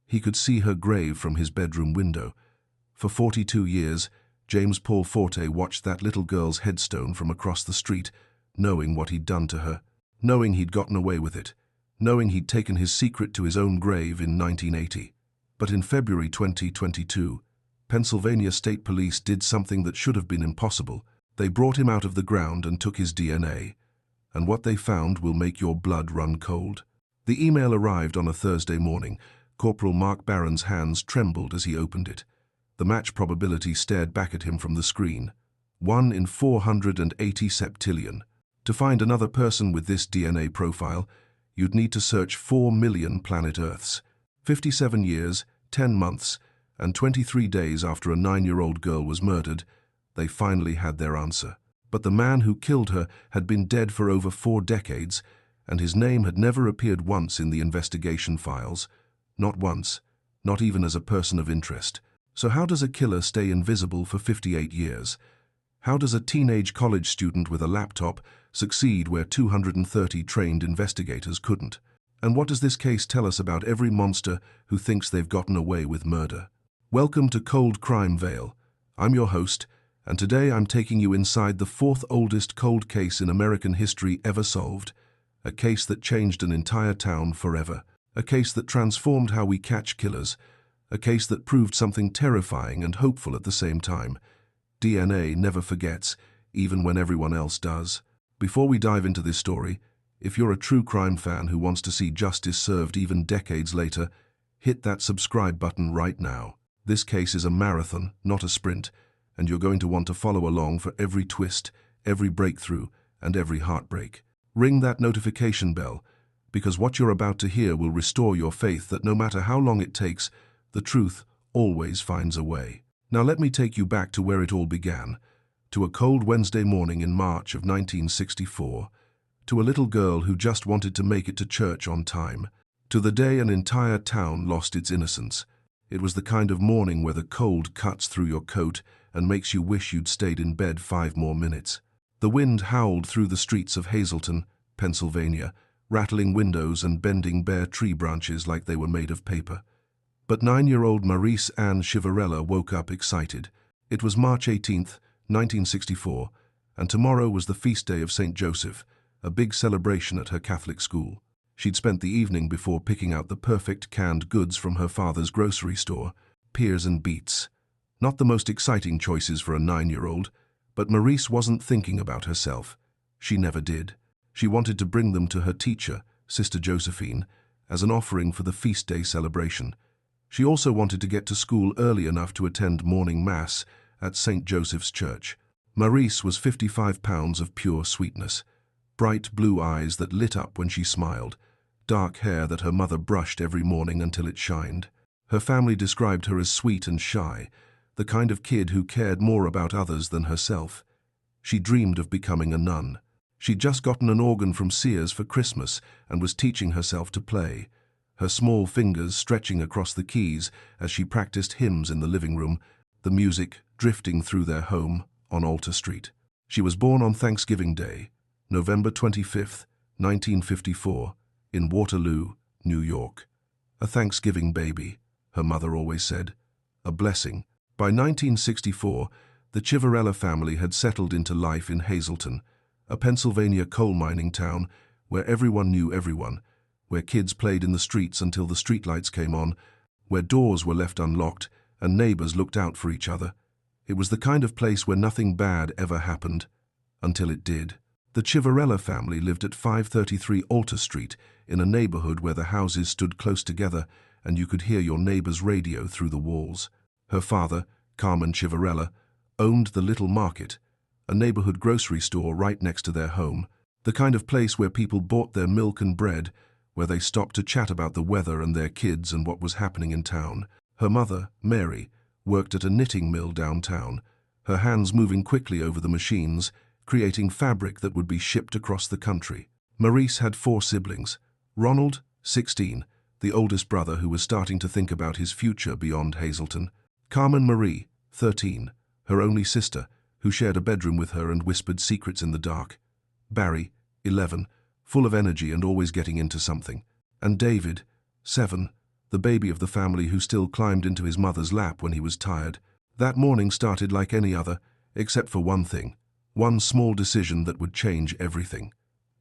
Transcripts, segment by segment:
He could see her grave from his bedroom window. For 42 years, James Paul Forte watched that little girl's headstone from across the street, knowing what he'd done to her, knowing he'd gotten away with it, knowing he'd taken his secret to his own grave in 1980. But in February 2022, Pennsylvania State Police did something that should have been impossible. They brought him out of the ground and took his DNA. And what they found will make your blood run cold. The email arrived on a Thursday morning. Corporal Mark Barron's hands trembled as he opened it. The match probability stared back at him from the screen. 1 in 480 septillion. To find another person with this DNA profile, you'd need to search 4 million planet Earths. 57 years, 10 months, and 23 days after a 9-year-old girl was murdered, they finally had their answer. But the man who killed her had been dead for over 4 decades, and his name had never appeared once in the investigation files. Not once, not even as a person of interest. So how does a killer stay invisible for 58 years? How does a teenage college student with a laptop succeed where 230 trained investigators couldn't? And what does this case tell us about every monster who thinks they've gotten away with murder? Welcome to Cold Crime Vale. I'm your host, and today I'm taking you inside the 4th oldest cold case in American history ever solved. A case that changed an entire town forever. A case that transformed how we catch killers. A case that proved something terrifying and hopeful at the same time. DNA never forgets, even when everyone else does. Before we dive into this story, if you're a true crime fan who wants to see justice served even decades later, hit that subscribe button right now. This case is a marathon, not a sprint, and you're going to want to follow along for every twist, every breakthrough, and every heartbreak. Ring that notification bell, because what you're about to hear will restore your faith that no matter how long it takes, the truth always finds a way. Now let me take you back to where it all began, to a cold Wednesday morning in March of 1964, to a little girl who just wanted to make it to church on time, to the day an entire town lost its innocence. It was the kind of morning where the cold cuts through your coat and makes you wish you'd stayed in bed 5 more minutes. The wind howled through the streets of Hazelton, Pennsylvania, rattling windows and bending bare tree branches like they were made of paper. But 9-year-old Marice Anne Chiverella woke up excited. It was March 18th, 1964, and tomorrow was the feast day of St. Joseph, a big celebration at her Catholic school. She'd spent the evening before picking out the perfect canned goods from her father's grocery store, pears and beets. Not the most exciting choices for a 9-year-old, but Marice wasn't thinking about herself. She never did. She wanted to bring them to her teacher, Sister Josephine, as an offering for the feast day celebration. She also wanted to get to school early enough to attend morning mass at St. Joseph's Church. Marice was 55 pounds of pure sweetness, bright blue eyes that lit up when she smiled, dark hair that her mother brushed every morning until it shined. Her family described her as sweet and shy, the kind of kid who cared more about others than herself. She dreamed of becoming a nun. She'd just gotten an organ from Sears for Christmas and was teaching herself to play, her small fingers stretching across the keys as she practiced hymns in the living room, the music drifting through their home on Alta Street. She was born on Thanksgiving Day, November 25th, 1954, in Waterloo, New York. A Thanksgiving baby, her mother always said. A blessing. By 1964, the Chiverella family had settled into life in Hazelton, a Pennsylvania coal mining town where everyone knew everyone, where kids played in the streets until the streetlights came on, where doors were left unlocked and neighbors looked out for each other. It was the kind of place where nothing bad ever happened, until it did. The Chiverella family lived at 533 Alta Street in a neighborhood where the houses stood close together and you could hear your neighbor's radio through the walls. Her father, Carmen Chiverella, owned the Little Market, a neighborhood grocery store right next to their home, the kind of place where people bought their milk and bread, where they stopped to chat about the weather and their kids and what was happening in town. Her mother, Mary, worked at a knitting mill downtown, her hands moving quickly over the machines, creating fabric that would be shipped across the country. Marice had 4 siblings. Ronald, 16, the oldest brother who was starting to think about his future beyond Hazelton. Carmen Marie, 13, her only sister, who shared a bedroom with her and whispered secrets in the dark. Barry, 11, full of energy and always getting into something. And David, 7, the baby of the family who still climbed into his mother's lap when he was tired. That morning started like any other, except for one thing, one small decision that would change everything.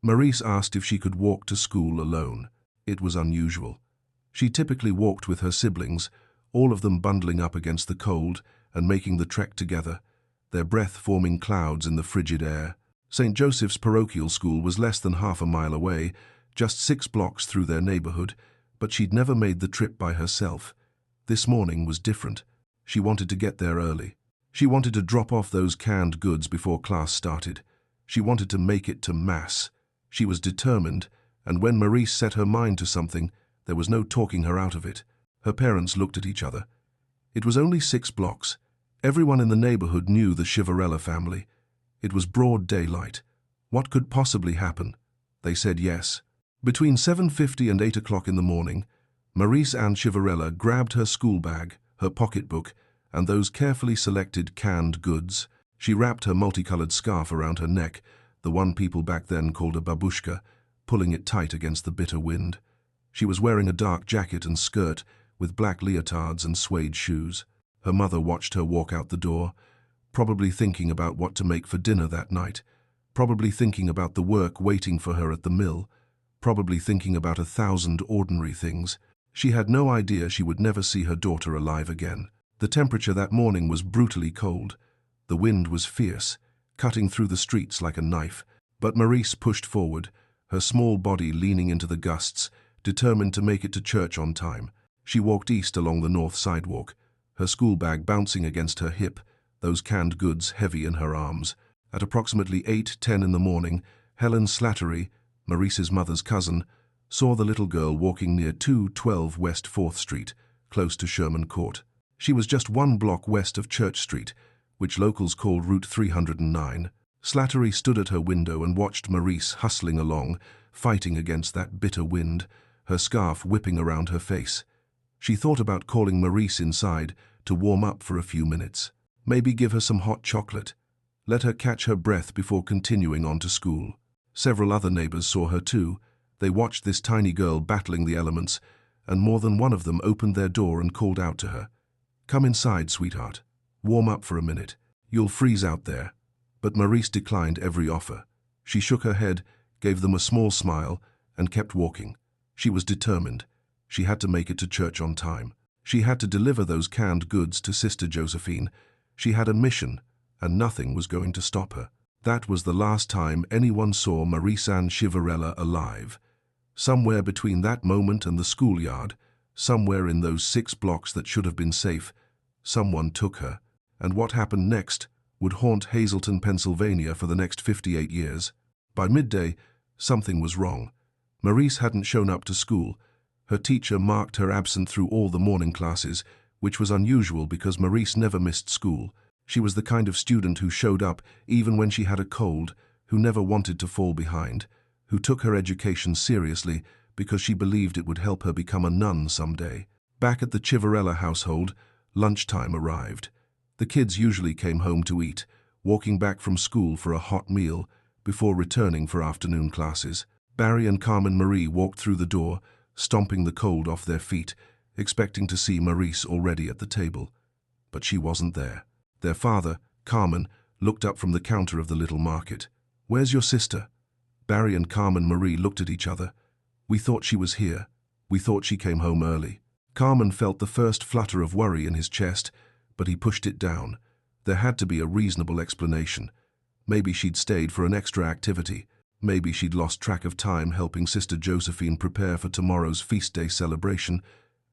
Marice asked if she could walk to school alone. It was unusual. She typically walked with her siblings, all of them bundling up against the cold and making the trek together, their breath forming clouds in the frigid air. St. Joseph's parochial school was less than half a mile away, just 6 blocks through their neighborhood, but she'd never made the trip by herself. This morning was different. She wanted to get there early. She wanted to drop off those canned goods before class started. She wanted to make it to Mass. She was determined, and when Marice set her mind to something, there was no talking her out of it. Her parents looked at each other. It was only 6 blocks. Everyone in the neighborhood knew the Chiverella family. It was broad daylight. What could possibly happen? They said yes. Between 7:50 and 8 o'clock in the morning, Marice Anne Chiverella grabbed her school bag, her pocketbook, and those carefully selected canned goods. She wrapped her multicolored scarf around her neck, the one people back then called a babushka, pulling it tight against the bitter wind. She was wearing a dark jacket and skirt with black leotards and suede shoes. Her mother watched her walk out the door, probably thinking about what to make for dinner that night, probably thinking about the work waiting for her at the mill, probably thinking about 1,000 ordinary things. She had no idea she would never see her daughter alive again. The temperature that morning was brutally cold. The wind was fierce, cutting through the streets like a knife. But Marice pushed forward, her small body leaning into the gusts, determined to make it to church on time. She walked east along the north sidewalk, her school bag bouncing against her hip, those canned goods heavy in her arms. At approximately 8:10 in the morning, Helen Slattery, Marice's mother's cousin, saw the little girl walking near 212 West 4th Street, close to Sherman Court. She was just 1 block west of Church Street, which locals called Route 309. Slattery stood at her window and watched Marice hustling along, fighting against that bitter wind, her scarf whipping around her face. She thought about calling Marice inside to warm up for a few minutes. Maybe give her some hot chocolate. Let her catch her breath before continuing on to school. Several other neighbors saw her too. They watched this tiny girl battling the elements, and more than one of them opened their door and called out to her. "Come inside, sweetheart. Warm up for a minute. You'll freeze out there." But Marice declined every offer. She shook her head, gave them a small smile, and kept walking. She was determined. She had to make it to church on time. She had to deliver those canned goods to Sister Josephine. She had a mission, and nothing was going to stop her. That was the last time anyone saw Marice Anne Chiverella alive. Somewhere between that moment and the schoolyard, somewhere in those 6 blocks that should have been safe, someone took her. And what happened next would haunt Hazelton, Pennsylvania for the next 58 years. By midday, something was wrong. Marice hadn't shown up to school. Her teacher marked her absent through all the morning classes, which was unusual because Marice never missed school. She was the kind of student who showed up even when she had a cold, who never wanted to fall behind, who took her education seriously because she believed it would help her become a nun someday. Back at the Chiverella household, lunchtime arrived. The kids usually came home to eat, walking back from school for a hot meal before returning for afternoon classes. Barry and Carmen Marie walked through the door, stomping the cold off their feet, expecting to see Marice already at the table. But she wasn't there. Their father, Carmen, looked up from the counter of the little market. "Where's your sister?" Barry and Carmen Marie looked at each other. "We thought she was here. We thought she came home early." Carmen felt the first flutter of worry in his chest, but he pushed it down. There had to be a reasonable explanation. Maybe she'd stayed for an extra activity. Maybe she'd lost track of time helping Sister Josephine prepare for tomorrow's feast day celebration.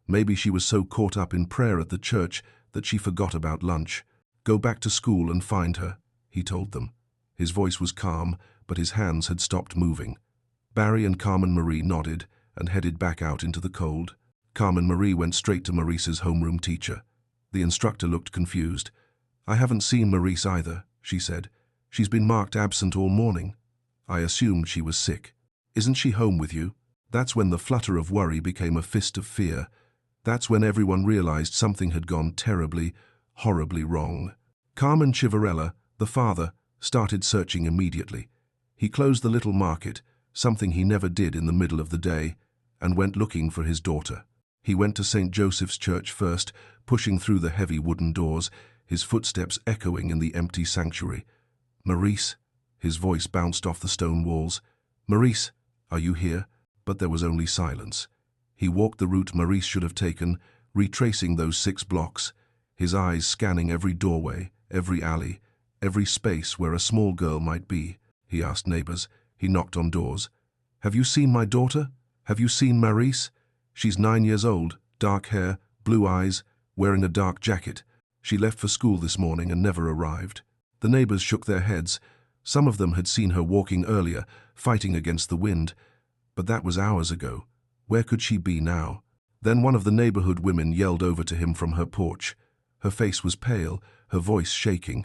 Maybe she was so caught up in prayer at the church that she forgot about lunch. "Go back to school and find her," he told them. His voice was calm, but his hands had stopped moving. Barry and Carmen Marie nodded and headed back out into the cold. Carmen Marie went straight to Marice's homeroom teacher. The instructor looked confused. "I haven't seen Marice either," she said. "She's been marked absent all morning. I assumed she was sick. Isn't she home with you?" That's when the flutter of worry became a fist of fear. That's when everyone realized something had gone terribly, horribly wrong. Carmen Chiverella, the father, started searching immediately. He closed the little market, something he never did in the middle of the day, and went looking for his daughter. He went to St. Joseph's Church first, pushing through the heavy wooden doors, his footsteps echoing in the empty sanctuary. "Marice," his voice bounced off the stone walls. "Marice, are you here?" But there was only silence. He walked the route Marice should have taken, retracing those 6 blocks, his eyes scanning every doorway, every alley, every space where a small girl might be. He asked neighbors. He knocked on doors. "Have you seen my daughter? Have you seen Marice? She's 9 years old, dark hair, blue eyes, wearing a dark jacket. She left for school this morning and never arrived." The neighbors shook their heads. Some of them had seen her walking earlier, fighting against the wind. But that was hours ago. Where could she be now? Then one of the neighborhood women yelled over to him from her porch. Her face was pale, her voice shaking.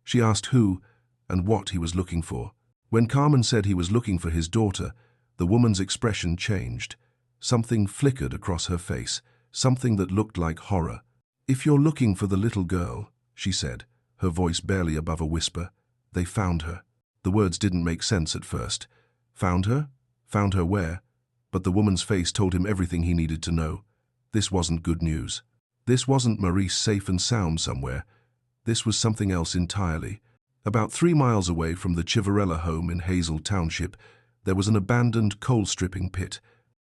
She asked who and what he was looking for. When Carmen said he was looking for his daughter, the woman's expression changed. Something flickered across her face, something that looked like horror. "If you're looking for the little girl," she said, her voice barely above a whisper, "they found her." The words didn't make sense at first. Found her? Found her where? But the woman's face told him everything he needed to know. This wasn't good news. This wasn't Marice safe and sound somewhere. This was something else entirely. About 3 miles away from the Chiverella home in Hazel Township, there was an abandoned coal-stripping pit.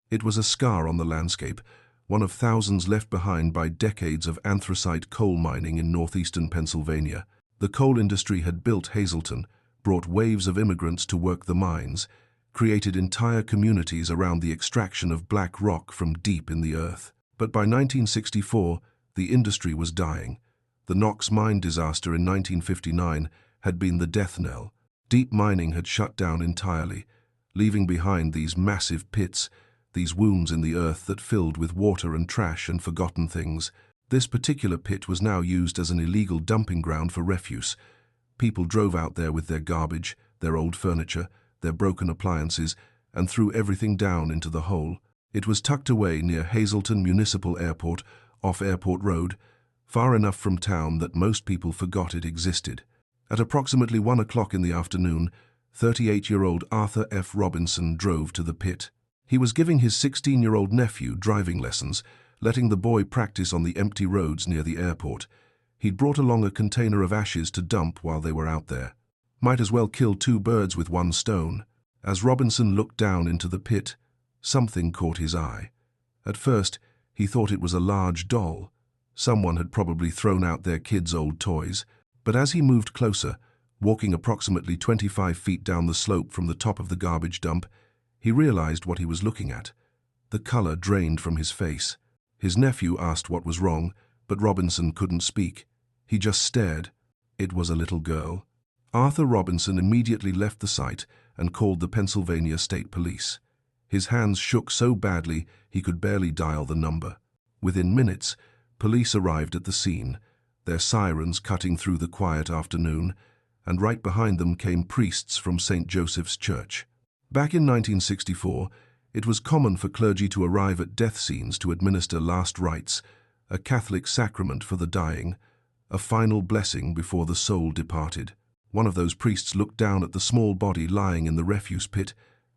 It was a scar on the landscape, one of thousands left behind by decades of anthracite coal mining in northeastern Pennsylvania. The coal industry had built Hazelton, brought waves of immigrants to work the mines, created entire communities around the extraction of black rock from deep in the earth. But by 1964, the industry was dying. The Knox mine disaster in 1959 had been the death knell. Deep mining had shut down entirely, leaving behind these massive pits, these wounds in the earth that filled with water and trash and forgotten things. This particular pit was now used as an illegal dumping ground for refuse. People drove out there with their garbage, their old furniture, their broken appliances, and threw everything down into the hole. It was tucked away near Hazelton Municipal Airport, off Airport Road, far enough from town that most people forgot it existed. At approximately 1 o'clock in the afternoon, 38-year-old Arthur F. Robinson drove to the pit. He was giving his 16-year-old nephew driving lessons, letting the boy practice on the empty roads near the airport. He'd brought along a container of ashes to dump while they were out there. Might as well kill 2 birds with 1 stone. As Robinson looked down into the pit, something caught his eye. At first, he thought it was a large doll. Someone had probably thrown out their kids' old toys. But as he moved closer, walking approximately 25 feet down the slope from the top of the garbage dump, he realized what he was looking at. The color drained from his face. His nephew asked what was wrong, but Robinson couldn't speak. He just stared. It was a little girl. Arthur Robinson immediately left the site and called the Pennsylvania State Police. His hands shook so badly he could barely dial the number. Within minutes, police arrived at the scene, their sirens cutting through the quiet afternoon, and right behind them came priests from St. Joseph's Church. Back in 1964, it was common for clergy to arrive at death scenes to administer last rites, a Catholic sacrament for the dying, a final blessing before the soul departed. One of those priests looked down at the small body lying in the refuse pit,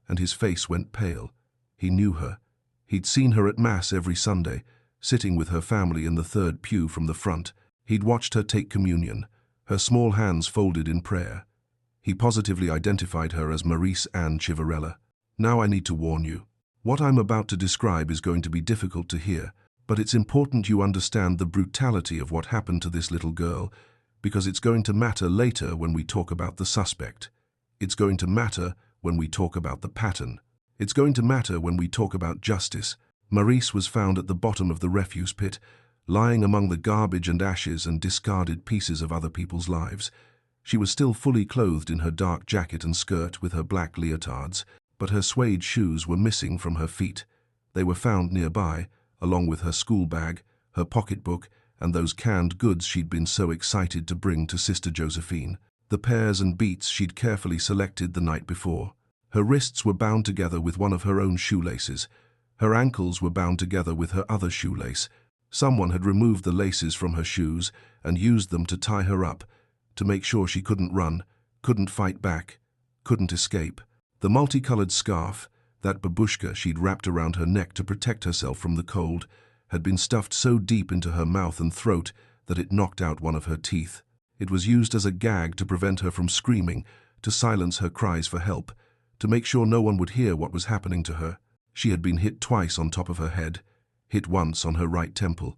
and his face went pale. He knew her. He'd seen her at Mass every Sunday, sitting with her family in the 3rd pew from the front. He'd watched her take communion, her small hands folded in prayer. He positively identified her as Marice Anne Chiverella. "Now I need to warn you. What I'm about to describe is going to be difficult to hear, but it's important you understand the brutality of what happened to this little girl, because it's going to matter later when we talk about the suspect. It's going to matter when we talk about the pattern. It's going to matter when we talk about justice." Marice was found at the bottom of the refuse pit, lying among the garbage and ashes and discarded pieces of other people's lives. She was still fully clothed in her dark jacket and skirt with her black leotards, but her suede shoes were missing from her feet. They were found nearby, along with her school bag, her pocketbook, and those canned goods she'd been so excited to bring to Sister Josephine, the pears and beets she'd carefully selected the night before. Her wrists were bound together with one of her own shoelaces. Her ankles were bound together with her other shoelace. Someone had removed the laces from her shoes and used them to tie her up, to make sure she couldn't run, couldn't fight back, couldn't escape. The multicolored scarf, that babushka she'd wrapped around her neck to protect herself from the cold, had been stuffed so deep into her mouth and throat that it knocked out one of her teeth. It was used as a gag to prevent her from screaming, to silence her cries for help, to make sure no one would hear what was happening to her. She had been hit twice on top of her head, hit once on her right temple.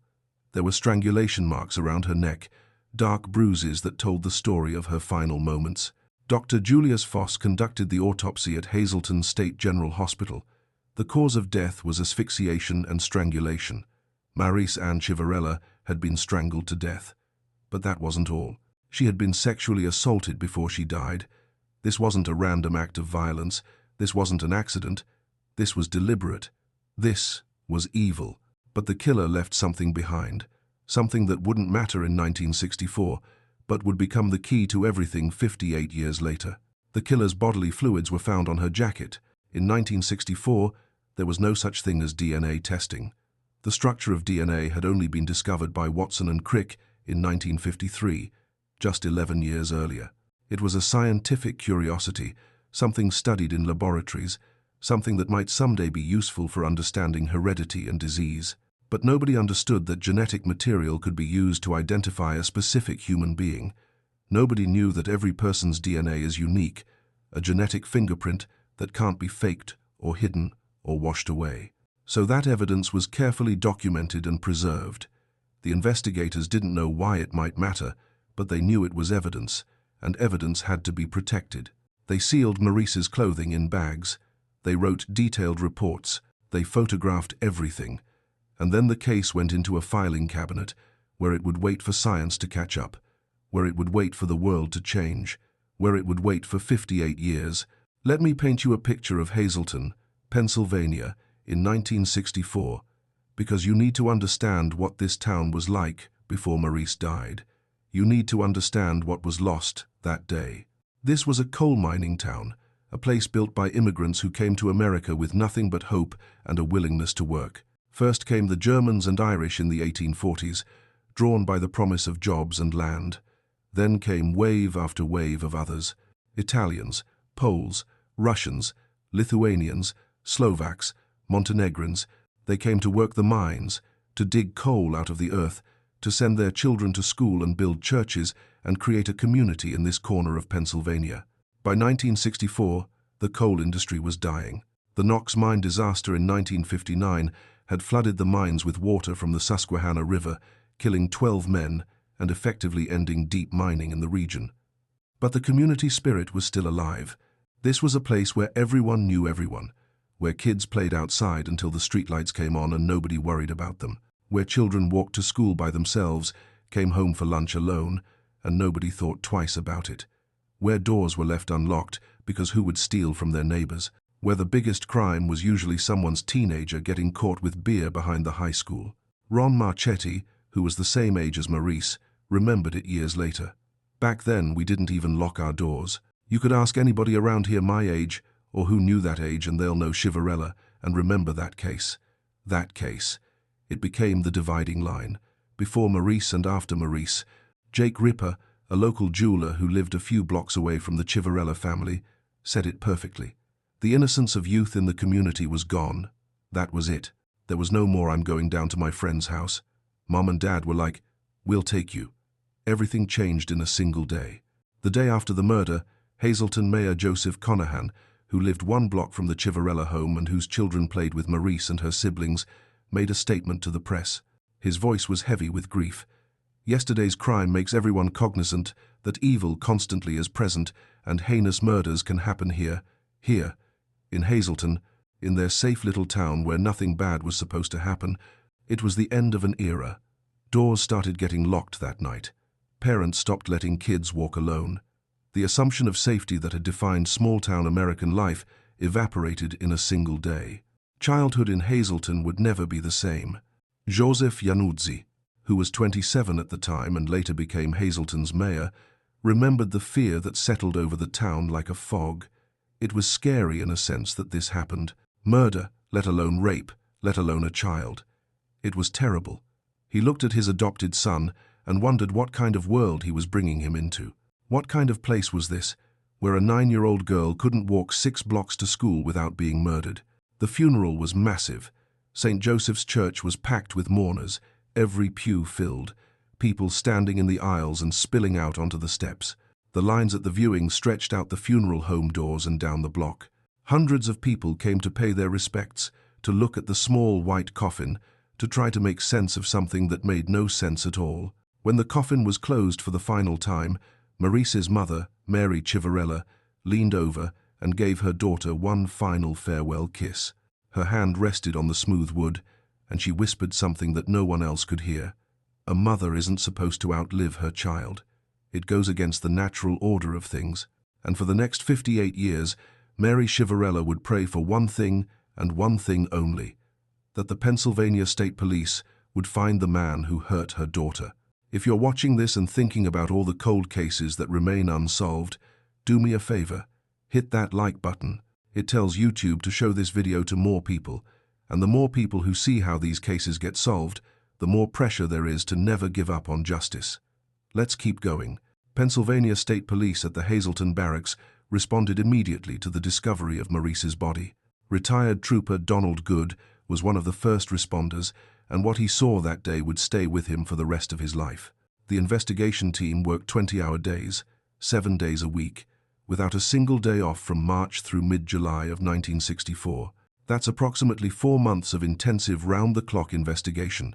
There were strangulation marks around her neck, dark bruises that told the story of her final moments. Dr. Julius Foss conducted the autopsy at Hazelton State General Hospital. The cause of death was asphyxiation and strangulation. Marice Anne Chiverella had been strangled to death. But that wasn't all. She had been sexually assaulted before she died. This wasn't a random act of violence. This wasn't an accident. This was deliberate. This was evil. But the killer left something behind. Something that wouldn't matter in 1964, but would become the key to everything 58 years later. The killer's bodily fluids were found on her jacket. In 1964, there was no such thing as DNA testing. The structure of DNA had only been discovered by Watson and Crick in 1953, just 11 years earlier. It was a scientific curiosity, something studied in laboratories, something that might someday be useful for understanding heredity and disease. But nobody understood that genetic material could be used to identify a specific human being. Nobody knew that every person's DNA is unique, a genetic fingerprint that can't be faked or hidden or washed away. So that evidence was carefully documented and preserved. The investigators didn't know why it might matter, but they knew it was evidence, and evidence had to be protected. They sealed Marice's clothing in bags. They wrote detailed reports. They photographed everything. And then the case went into a filing cabinet, where it would wait for science to catch up, where it would wait for the world to change, where it would wait for 58 years. Let me paint you a picture of Hazelton, Pennsylvania, in 1964, because you need to understand what this town was like before Marice died. You need to understand what was lost that day. This was a coal mining town, a place built by immigrants who came to America with nothing but hope and a willingness to work. First came the Germans and Irish in the 1840s, drawn by the promise of jobs and land. Then came wave after wave of others: Italians, Poles, Russians, Lithuanians, Slovaks, Montenegrins. They came to work the mines, to dig coal out of the earth, to send their children to school and build churches and create a community in this corner of Pennsylvania. By 1964, the coal industry was dying. The Knox mine disaster in 1959 had flooded the mines with water from the Susquehanna River, killing 12 men and effectively ending deep mining in the region. But the community spirit was still alive. This was a place where everyone knew everyone, where kids played outside until the streetlights came on and nobody worried about them, where children walked to school by themselves, came home for lunch alone, and nobody thought twice about it, where doors were left unlocked because who would steal from their neighbors, where the biggest crime was usually someone's teenager getting caught with beer behind the high school. Ron Marchetti, who was the same age as Marice, remembered it years later. Back then, we didn't even lock our doors. You could ask anybody around here my age, or who knew that age, and they'll know Chiverella and remember that case. That case. It became the dividing line. Before Marice and after Marice. Jake Ripper, a local jeweler who lived a few blocks away from the Chiverella family, said it perfectly. The innocence of youth in the community was gone. That was it. There was no more "I'm going down to my friend's house." Mom and Dad were like, "We'll take you." Everything changed in a single day. The day after the murder, Hazelton Mayor Joseph Conahan, who lived 1 block from the Chiverella home and whose children played with Marice and her siblings, made a statement to the press. His voice was heavy with grief. "Yesterday's crime makes everyone cognizant that evil constantly is present and heinous murders can happen here, in Hazelton, in their safe little town where nothing bad was supposed to happen." It was the end of an era. Doors started getting locked that night. Parents stopped letting kids walk alone. The assumption of safety that had defined small-town American life evaporated in a single day. Childhood in Hazelton would never be the same. Joseph Januzzi, who was 27 at the time and later became Hazelton's mayor, remembered the fear that settled over the town like a fog. It was scary in a sense that this happened. Murder, let alone rape, let alone a child. It was terrible. He looked at his adopted son and wondered what kind of world he was bringing him into. What kind of place was this, where a 9-year-old girl couldn't walk 6 blocks to school without being murdered? The funeral was massive. St. Joseph's Church was packed with mourners, every pew filled, people standing in the aisles and spilling out onto the steps. The lines at the viewing stretched out the funeral home doors and down the block. Hundreds of people came to pay their respects, to look at the small white coffin, to try to make sense of something that made no sense at all. When the coffin was closed for the final time, Marice's mother, Marice Chiverella, leaned over and gave her daughter one final farewell kiss. Her hand rested on the smooth wood, and she whispered something that no one else could hear. A mother isn't supposed to outlive her child. It goes against the natural order of things. And for the next 58 years, Marice Chiverella would pray for one thing and one thing only: that the Pennsylvania State Police would find the man who hurt her daughter. If you're watching this and thinking about all the cold cases that remain unsolved, do me a favor, hit that like button. It tells YouTube to show this video to more people, and the more people who see how these cases get solved, the more pressure there is to never give up on justice. Let's keep going. Pennsylvania State Police at the Hazelton barracks responded immediately to the discovery of Marice's body. Retired Trooper Donald Good was one of the first responders, and what he saw that day would stay with him for the rest of his life. The investigation team worked 20-hour days, 7 days a week, without a single day off from March through mid-July of 1964. That's approximately 4 months of intensive round-the-clock investigation,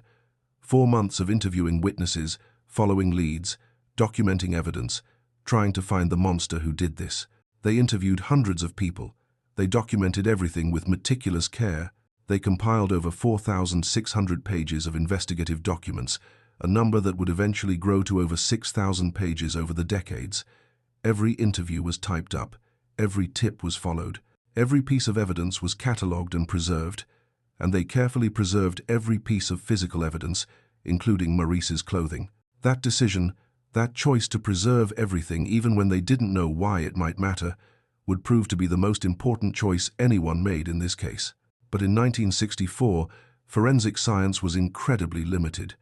4 months of interviewing witnesses, following leads, documenting evidence, trying to find the monster who did this. They interviewed hundreds of people. They documented everything with meticulous care. They compiled over 4,600 pages of investigative documents, a number that would eventually grow to over 6,000 pages over the decades. Every interview was typed up. Every tip was followed. Every piece of evidence was catalogued and preserved, and they carefully preserved every piece of physical evidence, including Marice's clothing. That decision, that choice to preserve everything even when they didn't know why it might matter, would prove to be the most important choice anyone made in this case. But in 1964, forensic science was incredibly limited.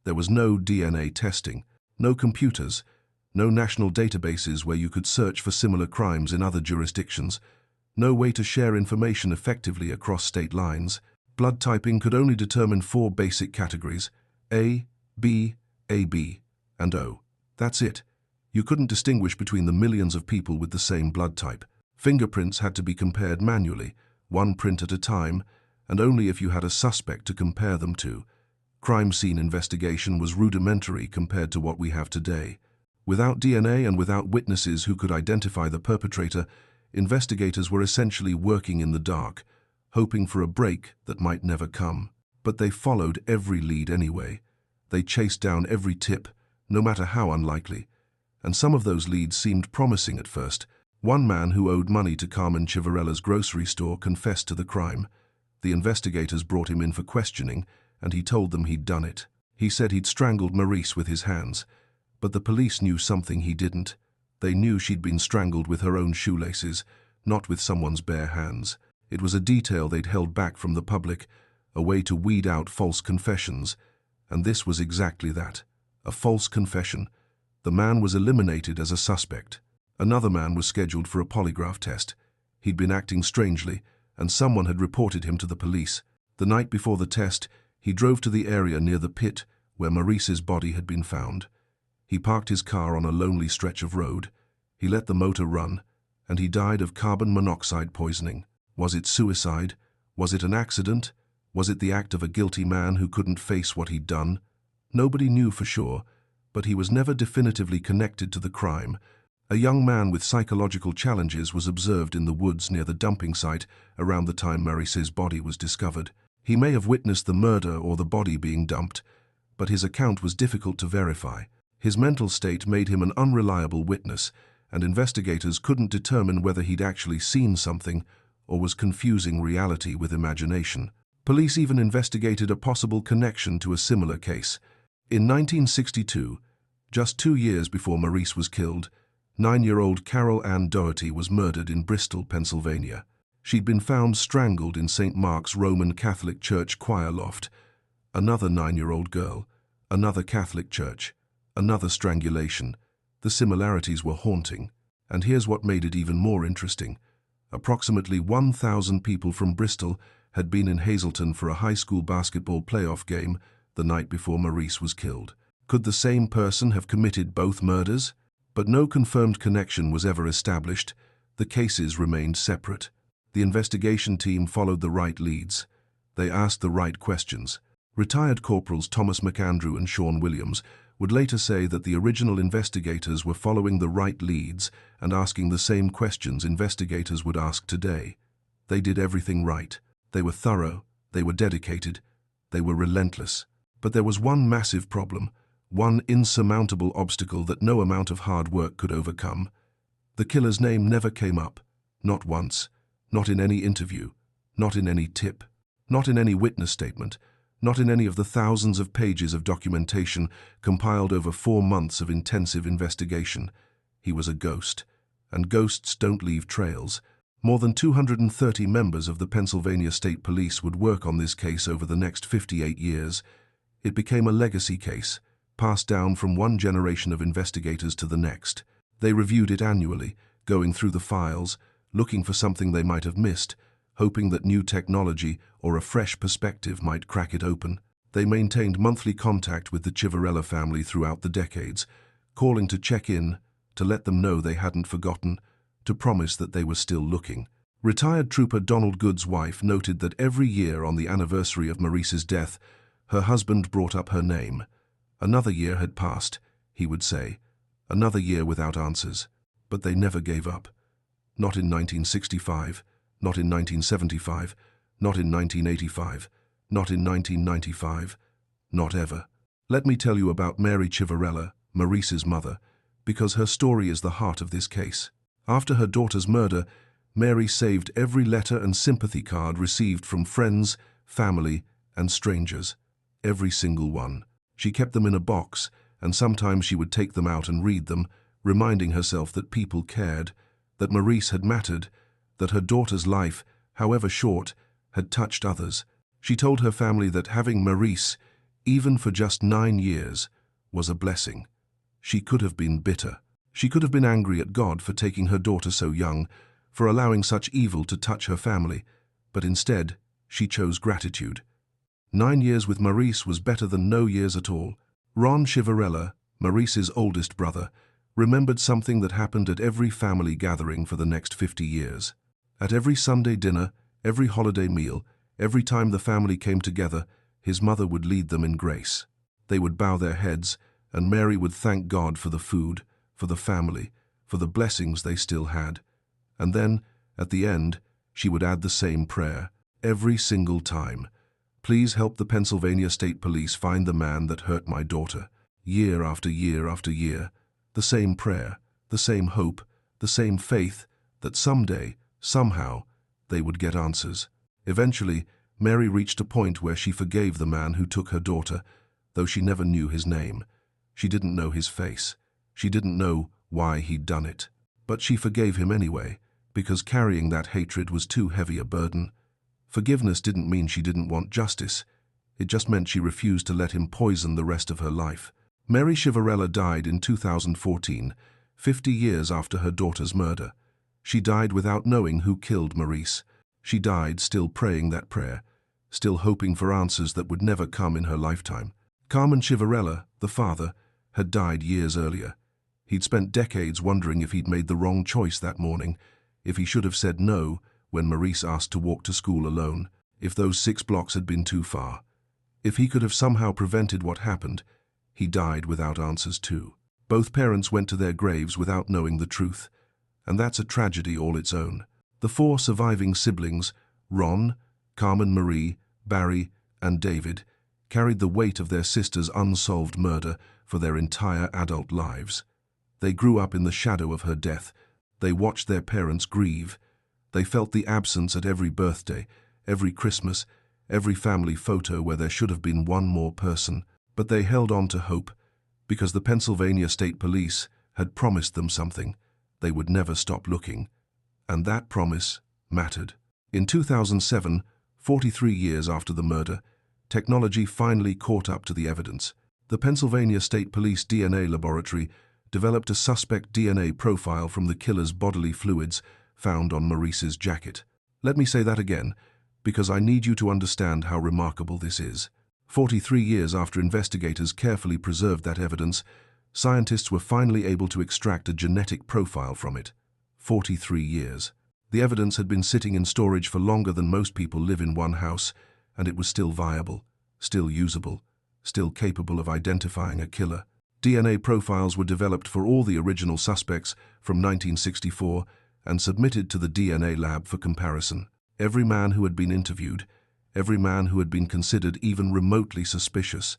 There was no DNA testing, no computers, no national databases where you could search for similar crimes in other jurisdictions, no way to share information effectively across state lines. Blood typing could only determine 4 basic categories: A, B, AB, and O. That's it. You couldn't distinguish between the millions of people with the same blood type. Fingerprints had to be compared manually, one print at a time, and only if you had a suspect to compare them to. Crime scene investigation was rudimentary compared to what we have today. Without DNA and without witnesses who could identify the perpetrator, investigators were essentially working in the dark, hoping for a break that might never come. But they followed every lead anyway. They chased down every tip, no matter how unlikely. And some of those leads seemed promising at first. One man who owed money to Carmen Chiverella's grocery store confessed to the crime. The investigators brought him in for questioning, and he told them he'd done it. He said he'd strangled Marice with his hands. But the police knew something he didn't. They knew she'd been strangled with her own shoelaces, not with someone's bare hands. It was a detail they'd held back from the public, a way to weed out false confessions. And this was exactly that, a false confession. The man was eliminated as a suspect. Another man was scheduled for a polygraph test. He'd been acting strangely, and someone had reported him to the police. The night before the test, he drove to the area near the pit where Marice's body had been found. He parked his car on a lonely stretch of road. He let the motor run, and he died of carbon monoxide poisoning. Was it suicide? Was it an accident? Was it the act of a guilty man who couldn't face what he'd done? Nobody knew for sure, but he was never definitively connected to the crime. A young man with psychological challenges was observed in the woods near the dumping site around the time Marice's body was discovered. He may have witnessed the murder or the body being dumped, but his account was difficult to verify. His mental state made him an unreliable witness, and investigators couldn't determine whether he'd actually seen something or was confusing reality with imagination. Police even investigated a possible connection to a similar case. In 1962, just 2 years before Marice was killed, 9-year-old Carol Ann Doherty was murdered in Bristol, Pennsylvania. She'd been found strangled in St. Mark's Roman Catholic Church choir loft. Another 9-year-old girl, another Catholic church, another strangulation. The similarities were haunting. And here's what made it even more interesting. Approximately 1,000 people from Bristol had been in Hazelton for a high school basketball playoff game the night before Marice was killed. Could the same person have committed both murders? But no confirmed connection was ever established. The cases remained separate. The investigation team followed the right leads. They asked the right questions. Retired corporals Thomas McAndrew and Sean Williams would later say that the original investigators were following the right leads and asking the same questions investigators would ask today. They did everything right. They were thorough, they were dedicated, they were relentless. But there was one massive problem, one insurmountable obstacle that no amount of hard work could overcome. The killer's name never came up, not once, not in any interview, not in any tip, not in any witness statement, not in any of the thousands of pages of documentation compiled over 4 months of intensive investigation. He was a ghost, and ghosts don't leave trails. More than 230 members of the Pennsylvania State Police would work on this case over the next 58 years. It became a legacy case, passed down from one generation of investigators to the next. They reviewed it annually, going through the files, looking for something they might have missed, hoping that new technology or a fresh perspective might crack it open. They maintained monthly contact with the Chiverella family throughout the decades, calling to check in, to let them know they hadn't forgotten, to promise that they were still looking. Retired Trooper Donald Good's wife noted that every year on the anniversary of Marice's death, her husband brought up her name. Another year had passed, he would say, another year without answers, but they never gave up. Not in 1965, not in 1975, not in 1985, not in 1995, not ever. Let me tell you about Mary Chiverella, Marice's mother, because her story is the heart of this case. After her daughter's murder, Mary saved every letter and sympathy card received from friends, family, and strangers. Every single one. She kept them in a box, and sometimes she would take them out and read them, reminding herself that people cared, that Marice had mattered, that her daughter's life, however short, had touched others. She told her family that having Marice, even for just 9 years, was a blessing. She could have been bitter. She could have been angry at God for taking her daughter so young, for allowing such evil to touch her family, but instead, she chose gratitude. 9 years with Marice was better than no years at all. Ron Chiverella, Marice's oldest brother, remembered something that happened at every family gathering for the next 50 years. At every Sunday dinner, every holiday meal, every time the family came together, his mother would lead them in grace. They would bow their heads, and Mary would thank God for the food, for the family, for the blessings they still had. And then, at the end, she would add the same prayer, every single time. Please help the Pennsylvania State Police find the man that hurt my daughter. Year after year after year, the same prayer, the same hope, the same faith that someday, somehow, they would get answers. Eventually, Mary reached a point where she forgave the man who took her daughter, though she never knew his name. She didn't know his face. She didn't know why he'd done it. But she forgave him anyway, because carrying that hatred was too heavy a burden. Forgiveness didn't mean she didn't want justice. It just meant she refused to let him poison the rest of her life. Mary Chiverella died in 2014, 50 years after her daughter's murder. She died without knowing who killed Marice. She died still praying that prayer, still hoping for answers that would never come in her lifetime. Carmen Chiverella, the father, had died years earlier. He'd spent decades wondering if he'd made the wrong choice that morning, if he should have said no when Marice asked to walk to school alone, if those 6 blocks had been too far. If he could have somehow prevented what happened, he died without answers too. Both parents went to their graves without knowing the truth, and that's a tragedy all its own. The 4 surviving siblings, Ron, Carmen Marie, Barry, and David, carried the weight of their sister's unsolved murder for their entire adult lives. They grew up in the shadow of her death. They watched their parents grieve. They felt the absence at every birthday, every Christmas, every family photo where there should have been one more person. But they held on to hope, because the Pennsylvania State Police had promised them something. They would never stop looking. And that promise mattered. In 2007, 43 years after the murder, technology finally caught up to the evidence. The Pennsylvania State Police DNA laboratory developed a suspect DNA profile from the killer's bodily fluids found on Marice's jacket. Let me say that again. because I need you to understand how remarkable this is. 43 years after investigators carefully preserved that evidence, scientists were finally able to extract a genetic profile from it. 43 years. The evidence had been sitting in storage for longer than most people live in one house, and it was still viable, still usable, still capable of identifying a killer. DNA profiles were developed for all the original suspects from 1964 and submitted to the DNA lab for comparison. Every man who had been interviewed, every man who had been considered even remotely suspicious,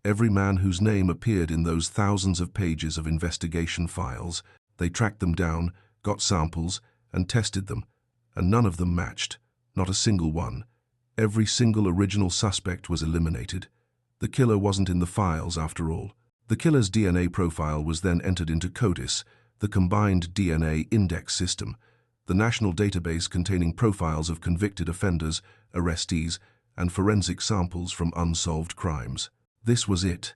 every man whose name appeared in those thousands of pages of investigation files, they tracked them down, got samples, and tested them, and none of them matched, not a single one. Every single original suspect was eliminated. The killer wasn't in the files after all. The killer's DNA profile was then entered into CODIS, the Combined DNA Index System, the national database containing profiles of convicted offenders, arrestees, and forensic samples from unsolved crimes. This was it.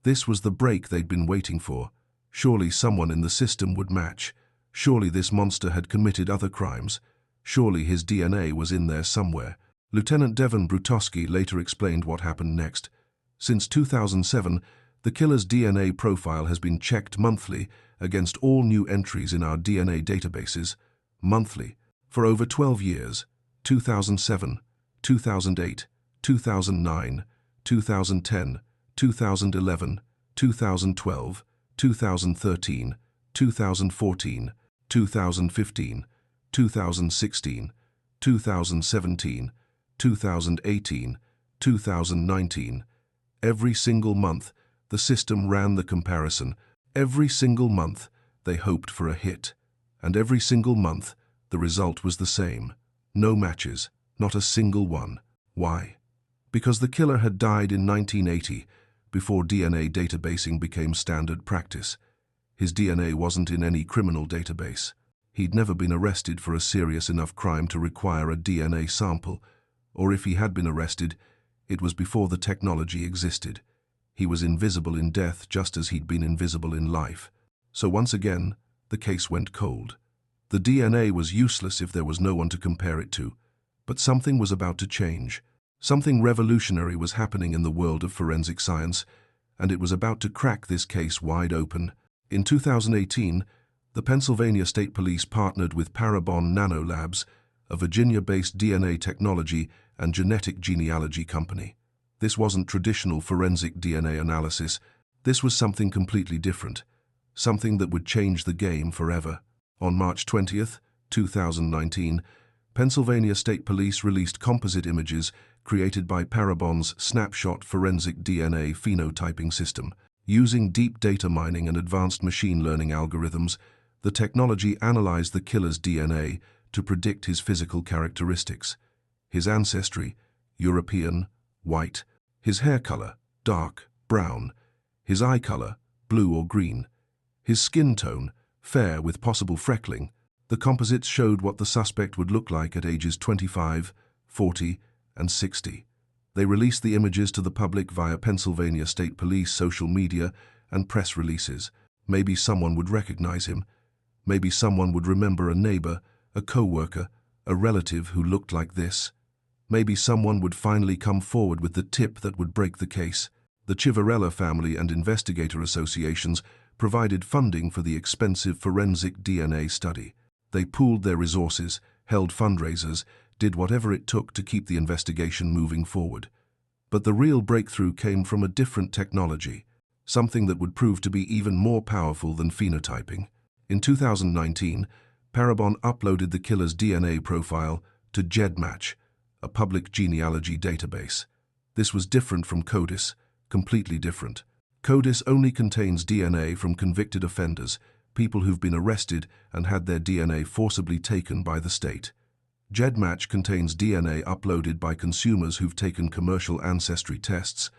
This was the break they'd been waiting for. Surely someone in the system would match. Surely this monster had committed other crimes. Surely his DNA was in there somewhere. Lieutenant Devon Brutowski later explained what happened next. Since 2007, the killer's DNA profile has been checked monthly against all new entries in our DNA databases, monthly, for over 12 years, 2007, 2008, 2009, 2010, 2011, 2012, 2013, 2014, 2015, 2016, 2017, 2018, 2019. Every single month, the system ran the comparison. Every single month, they hoped for a hit. And every single month, the result was the same. No matches, not a single one. Why? Because the killer had died in 1980, before DNA databasing became standard practice. His DNA wasn't in any criminal database. He'd never been arrested for a serious enough crime to require a DNA sample, or if he had been arrested, it was before the technology existed. He was invisible in death just as he'd been invisible in life. So once again, the case went cold. The DNA was useless if there was no one to compare it to. But something was about to change. Something revolutionary was happening in the world of forensic science, and it was about to crack this case wide open. In 2018, the Pennsylvania State Police partnered with Parabon Nanolabs, a Virginia-based DNA technology and genetic genealogy company. This wasn't traditional forensic DNA analysis. This was something completely different, something that would change the game forever. On March 20th, 2019, Pennsylvania State Police released composite images created by Parabon's Snapshot Forensic DNA Phenotyping System. Using deep data mining and advanced machine learning algorithms, the technology analyzed the killer's DNA to predict his physical characteristics. His ancestry, European, white. His hair color, dark, brown. His eye color, blue or green. His skin tone, fair with possible freckling. The composites showed what the suspect would look like at ages 25, 40, and 60. They released the images to the public via Pennsylvania State Police social media and press releases. Maybe someone would recognize him. Maybe someone would remember a neighbor, a co-worker, a relative who looked like this. Maybe someone would finally come forward with the tip that would break the case. The Chiverella family and investigator associations provided funding for the expensive forensic DNA study. They pooled their resources, held fundraisers, did whatever it took to keep the investigation moving forward. But the real breakthrough came from a different technology, something that would prove to be even more powerful than phenotyping. In 2019, Parabon uploaded the killer's DNA profile to GEDmatch, a public genealogy database. This was different from CODIS, completely different. CODIS only contains DNA from convicted offenders, people who've been arrested and had their DNA forcibly taken by the state. GEDmatch contains DNA uploaded by consumers who've taken commercial ancestry tests,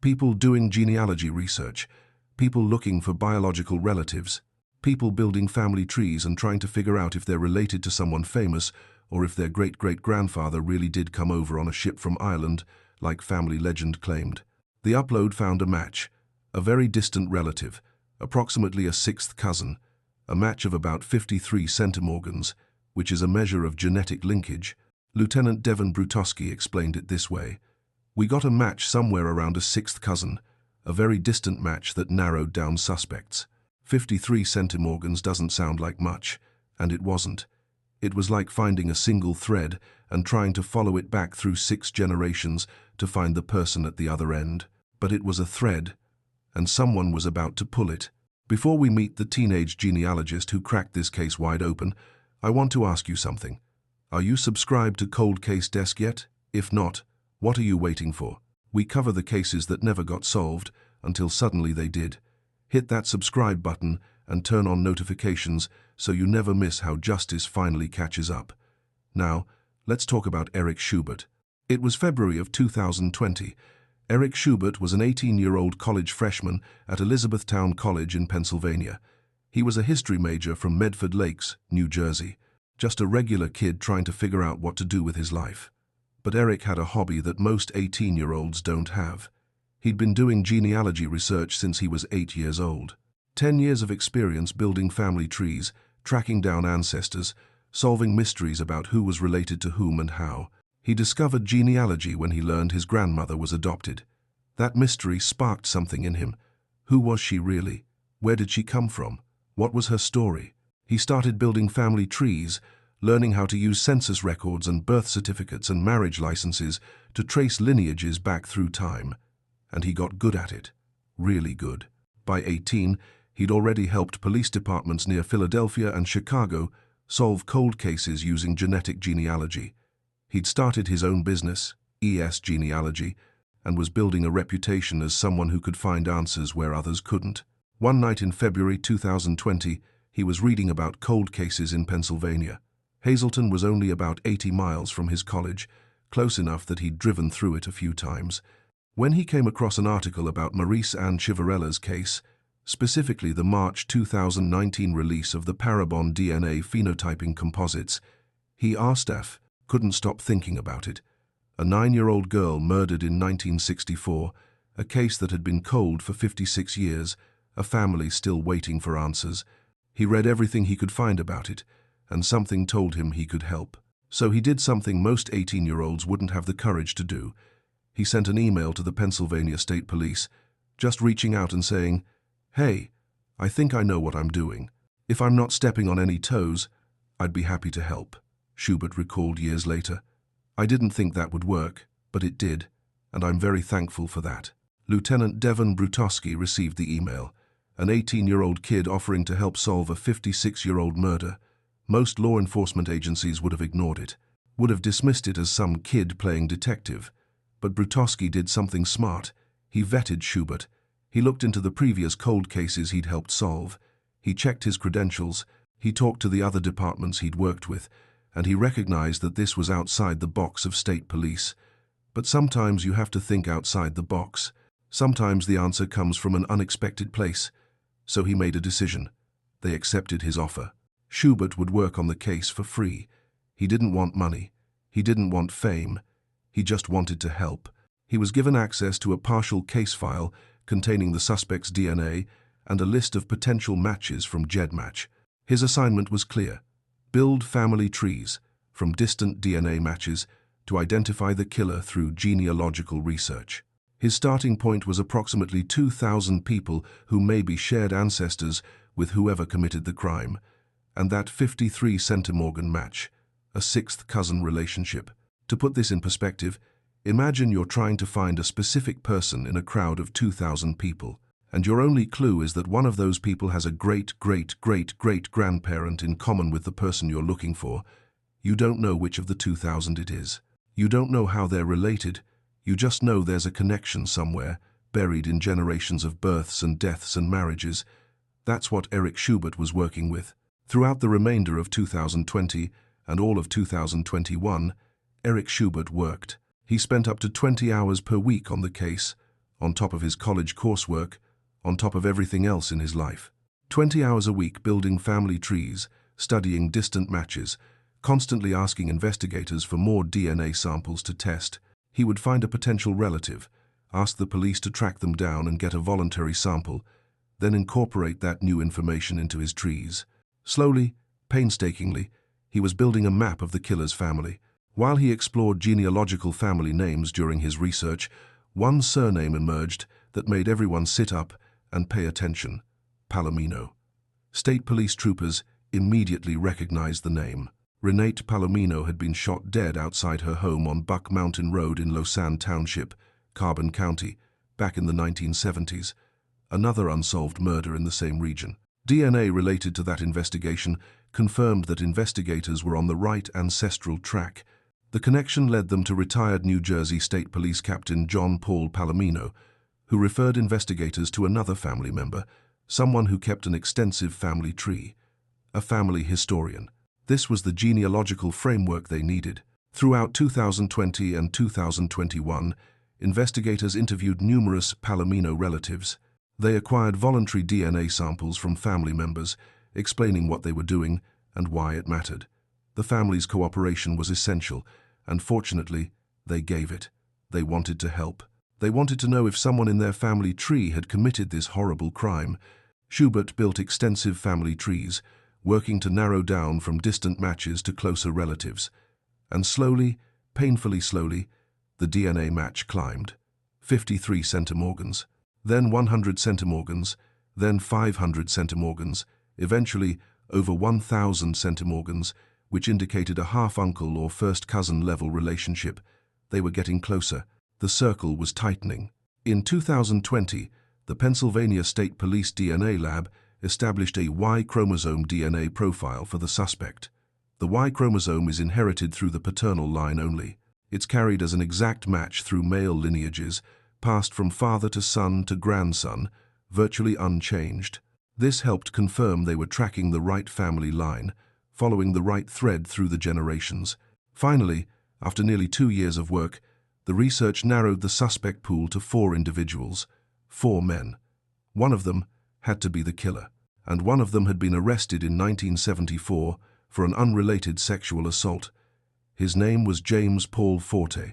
people doing genealogy research, people looking for biological relatives, people building family trees and trying to figure out if they're related to someone famous or if their great-great-grandfather really did come over on a ship from Ireland, like family legend claimed. The upload found a match, a very distant relative, approximately a sixth cousin, a match of about 53 centimorgans, which is a measure of genetic linkage. Lieutenant Devon Brutowski explained it this way. We got a match somewhere around a sixth cousin, a very distant match that narrowed down suspects. 53 centimorgans doesn't sound like much, and it wasn't. It was like finding a single thread and trying to follow it back through 6 generations to find the person at the other end. But it was a thread, and someone was about to pull it. Before we meet the teenage genealogist who cracked this case wide open, I want to ask you something. Are you subscribed to Cold Case Desk yet? If not, what are you waiting for? We cover the cases that never got solved until suddenly they did. Hit that subscribe button and turn on notifications so you never miss how justice finally catches up. Now, let's talk about Eric Schubert. It was February of 2020. Eric Schubert was an 18-year-old college freshman at Elizabethtown College in Pennsylvania. He was a history major from Medford Lakes, New Jersey. Just a regular kid trying to figure out what to do with his life. But Eric had a hobby that most 18-year-olds don't have. He'd been doing genealogy research since he was 8 years old. 10 years of experience building family trees, tracking down ancestors, solving mysteries about who was related to whom and how. He discovered genealogy when he learned his grandmother was adopted. That mystery sparked something in him. Who was she really? Where did she come from? What was her story? He started building family trees, learning how to use census records and birth certificates and marriage licenses to trace lineages back through time. And he got good at it. Really good. By 18, he'd already helped police departments near Philadelphia and Chicago solve cold cases using genetic genealogy. He'd started his own business, ES Genealogy, and was building a reputation as someone who could find answers where others couldn't. One night in February 2020, he was reading about cold cases in Pennsylvania. Hazelton was only about 80 miles from his college, close enough that he'd driven through it a few times. When he came across an article about Marice Anne Chiverella's case, specifically the March 2019 release of the Parabon DNA phenotyping composites, he couldn't stop thinking about it. A 9-year-old girl murdered in 1964, a case that had been cold for 56 years, a family still waiting for answers. He read everything he could find about it, and something told him he could help. So he did something most 18-year-olds wouldn't have the courage to do. He sent an email to the Pennsylvania State Police, just reaching out and saying, "Hey, I think I know what I'm doing. If I'm not stepping on any toes, I'd be happy to help," Schubert recalled years later. "I didn't think that would work, but it did, and I'm very thankful for that." Lieutenant Devon Brutowski received the email, an 18-year-old kid offering to help solve a 56-year-old murder. Most law enforcement agencies would have ignored it, would have dismissed it as some kid playing detective. But Brutowski did something smart. He vetted Schubert. He looked into the previous cold cases he'd helped solve. He checked his credentials. He talked to the other departments he'd worked with, and he recognized that this was outside the box of state police. But sometimes you have to think outside the box. Sometimes the answer comes from an unexpected place. So he made a decision. They accepted his offer. Schubert would work on the case for free. He didn't want money. He didn't want fame. He just wanted to help. He was given access to a partial case file containing the suspect's DNA and a list of potential matches from GEDmatch. His assignment was clear. Build family trees, from distant DNA matches, to identify the killer through genealogical research. His starting point was approximately 2,000 people who may be shared ancestors with whoever committed the crime, and that 53 centimorgan match, a sixth cousin relationship. To put this in perspective, imagine you're trying to find a specific person in a crowd of 2,000 people, and your only clue is that one of those people has a great-great-great-great-grandparent in common with the person you're looking for. You don't know which of the 2,000 it is. You don't know how they're related. You just know there's a connection somewhere, buried in generations of births and deaths and marriages. That's what Eric Schubert was working with. Throughout the remainder of 2020 and all of 2021, Eric Schubert worked. He spent up to 20 hours per week on the case, on top of his college coursework, on top of everything else in his life. 20 hours a week building family trees, studying distant matches, constantly asking investigators for more DNA samples to test. He would find a potential relative, ask the police to track them down and get a voluntary sample, then incorporate that new information into his trees. Slowly, painstakingly, he was building a map of the killer's family, While he explored genealogical family names during his research, one surname emerged that made everyone sit up and pay attention: Palomino. State police troopers immediately recognized the name. Renate Palomino had been shot dead outside her home on Buck Mountain Road in Lausanne Township, Carbon County, back in the 1970s, another unsolved murder in the same region. DNA related to that investigation confirmed that investigators were on the right ancestral track. The connection led them to retired New Jersey State Police Captain John Paul Palomino, who referred investigators to another family member, someone who kept an extensive family tree, a family historian. This was the genealogical framework they needed. Throughout 2020 and 2021, investigators interviewed numerous Palomino relatives. They acquired voluntary DNA samples from family members, explaining what they were doing and why it mattered. The family's cooperation was essential, and fortunately, they gave it. They wanted to help. They wanted to know if someone in their family tree had committed this horrible crime. Schubert built extensive family trees, working to narrow down from distant matches to closer relatives. And slowly, painfully slowly, the DNA match climbed. 53 centimorgans, then 100 centimorgans, then 500 centimorgans, eventually over 1,000 centimorgans, which indicated a half-uncle or first-cousin level relationship. They were getting closer. The circle was tightening. In 2020, the Pennsylvania State Police DNA Lab established a Y chromosome DNA profile for the suspect. The Y chromosome is inherited through the paternal line only. It's carried as an exact match through male lineages, passed from father to son to grandson, virtually unchanged. This helped confirm they were tracking the right family line, following the right thread through the generations. Finally, after nearly 2 years of work, the research narrowed the suspect pool to 4 individuals, 4 men. One of them had to be the killer, and one of them had been arrested in 1974 for an unrelated sexual assault. His name was James Paul Forte,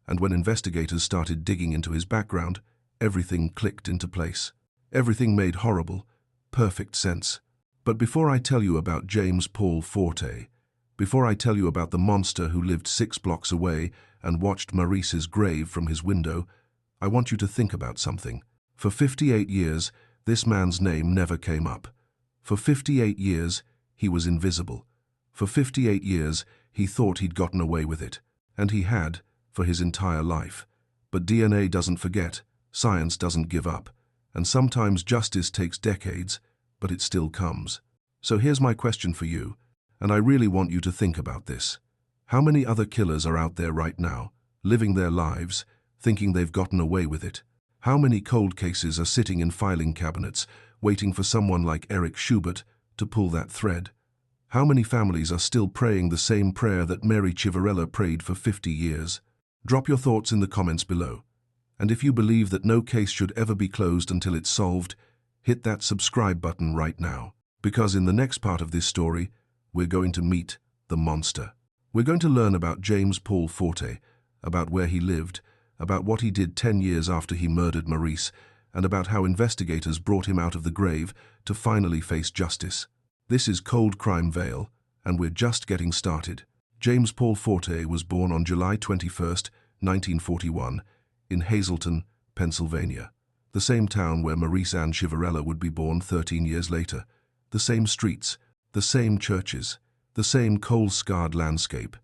and when investigators started digging into his background, everything clicked into place. Everything made horrible, perfect sense. But before I tell you about James Paul Forte, before I tell you about the monster who lived 6 blocks away and watched Marice's grave from his window, I want you to think about something. For 58 years, this man's name never came up. For 58 years, he was invisible. For 58 years, he thought he'd gotten away with it. And he had, for his entire life. But DNA doesn't forget, science doesn't give up, and sometimes justice takes decades, but it still comes. So here's my question for you, and I really want you to think about this. How many other killers are out there right now, living their lives, thinking they've gotten away with it? How many cold cases are sitting in filing cabinets, waiting for someone like Eric Schubert to pull that thread? How many families are still praying the same prayer that Marice Chiverella prayed for 50 years? Drop your thoughts in the comments below. And if you believe that no case should ever be closed until it's solved, hit that subscribe button right now. Because in the next part of this story, we're going to meet the monster. We're going to learn about James Paul Forte, about where he lived, about what he did 10 years after he murdered Marice, and about how investigators brought him out of the grave to finally face justice. This is Cold Crime Vale, and we're just getting started. James Paul Forte was born on July 21st, 1941, in Hazelton, Pennsylvania, the same town where Marice Anne Chiverella would be born 13 years later. The same streets, the same churches, the same coal-scarred landscape.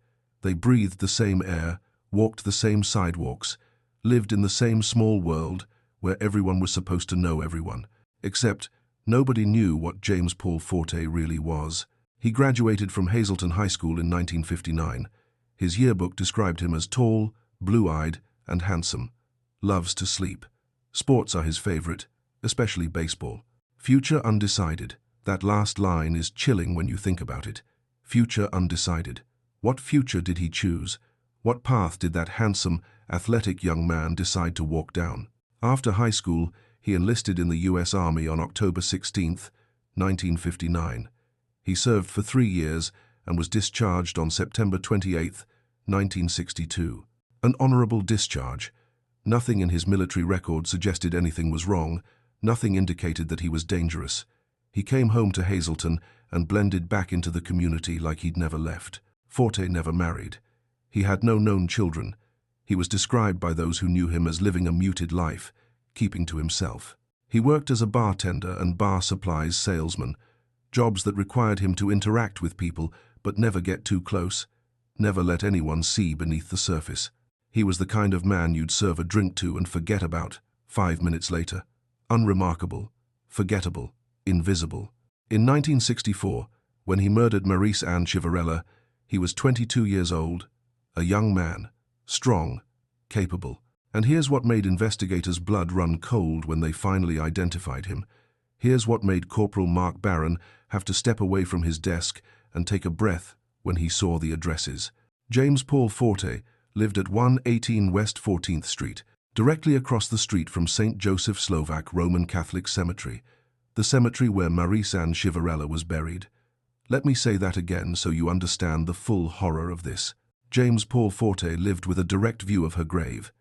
They breathed the same air, walked the same sidewalks, lived in the same small world where everyone was supposed to know everyone. Except, nobody knew what James Paul Forte really was. He graduated from Hazelton High School in 1959. His yearbook described him as tall, blue-eyed, and handsome. Loves to sleep. Sports are his favorite, especially baseball. Future undecided. That last line is chilling when you think about it. Future undecided. What future did he choose? What path did that handsome, athletic young man decide to walk down? After high school, he enlisted in the U.S. Army on October 16, 1959. He served for 3 years and was discharged on September 28, 1962. An honorable discharge. Nothing in his military record suggested anything was wrong. Nothing indicated that he was dangerous. He came home to Hazelton and blended back into the community like he'd never left. Forte never married. He had no known children. He was described by those who knew him as living a muted life, keeping to himself. He worked as a bartender and bar supplies salesman, jobs that required him to interact with people but never get too close, never let anyone see beneath the surface. He was the kind of man you'd serve a drink to and forget about 5 minutes later. Unremarkable, forgettable, invisible. In 1964, when he murdered Marice Anne Chiverella, he was 22 years old, a young man, strong, capable. And here's what made investigators' blood run cold when they finally identified him. Here's what made Corporal Mark Barron have to step away from his desk and take a breath when he saw the addresses. James Paul Forte lived at 118 West 14th Street, directly across the street from St. Joseph Slovak Roman Catholic Cemetery, the cemetery where Marice Anne Chiverella was buried. Let me say that again so you understand the full horror of this. James Paul Forte lived with a direct view of her grave.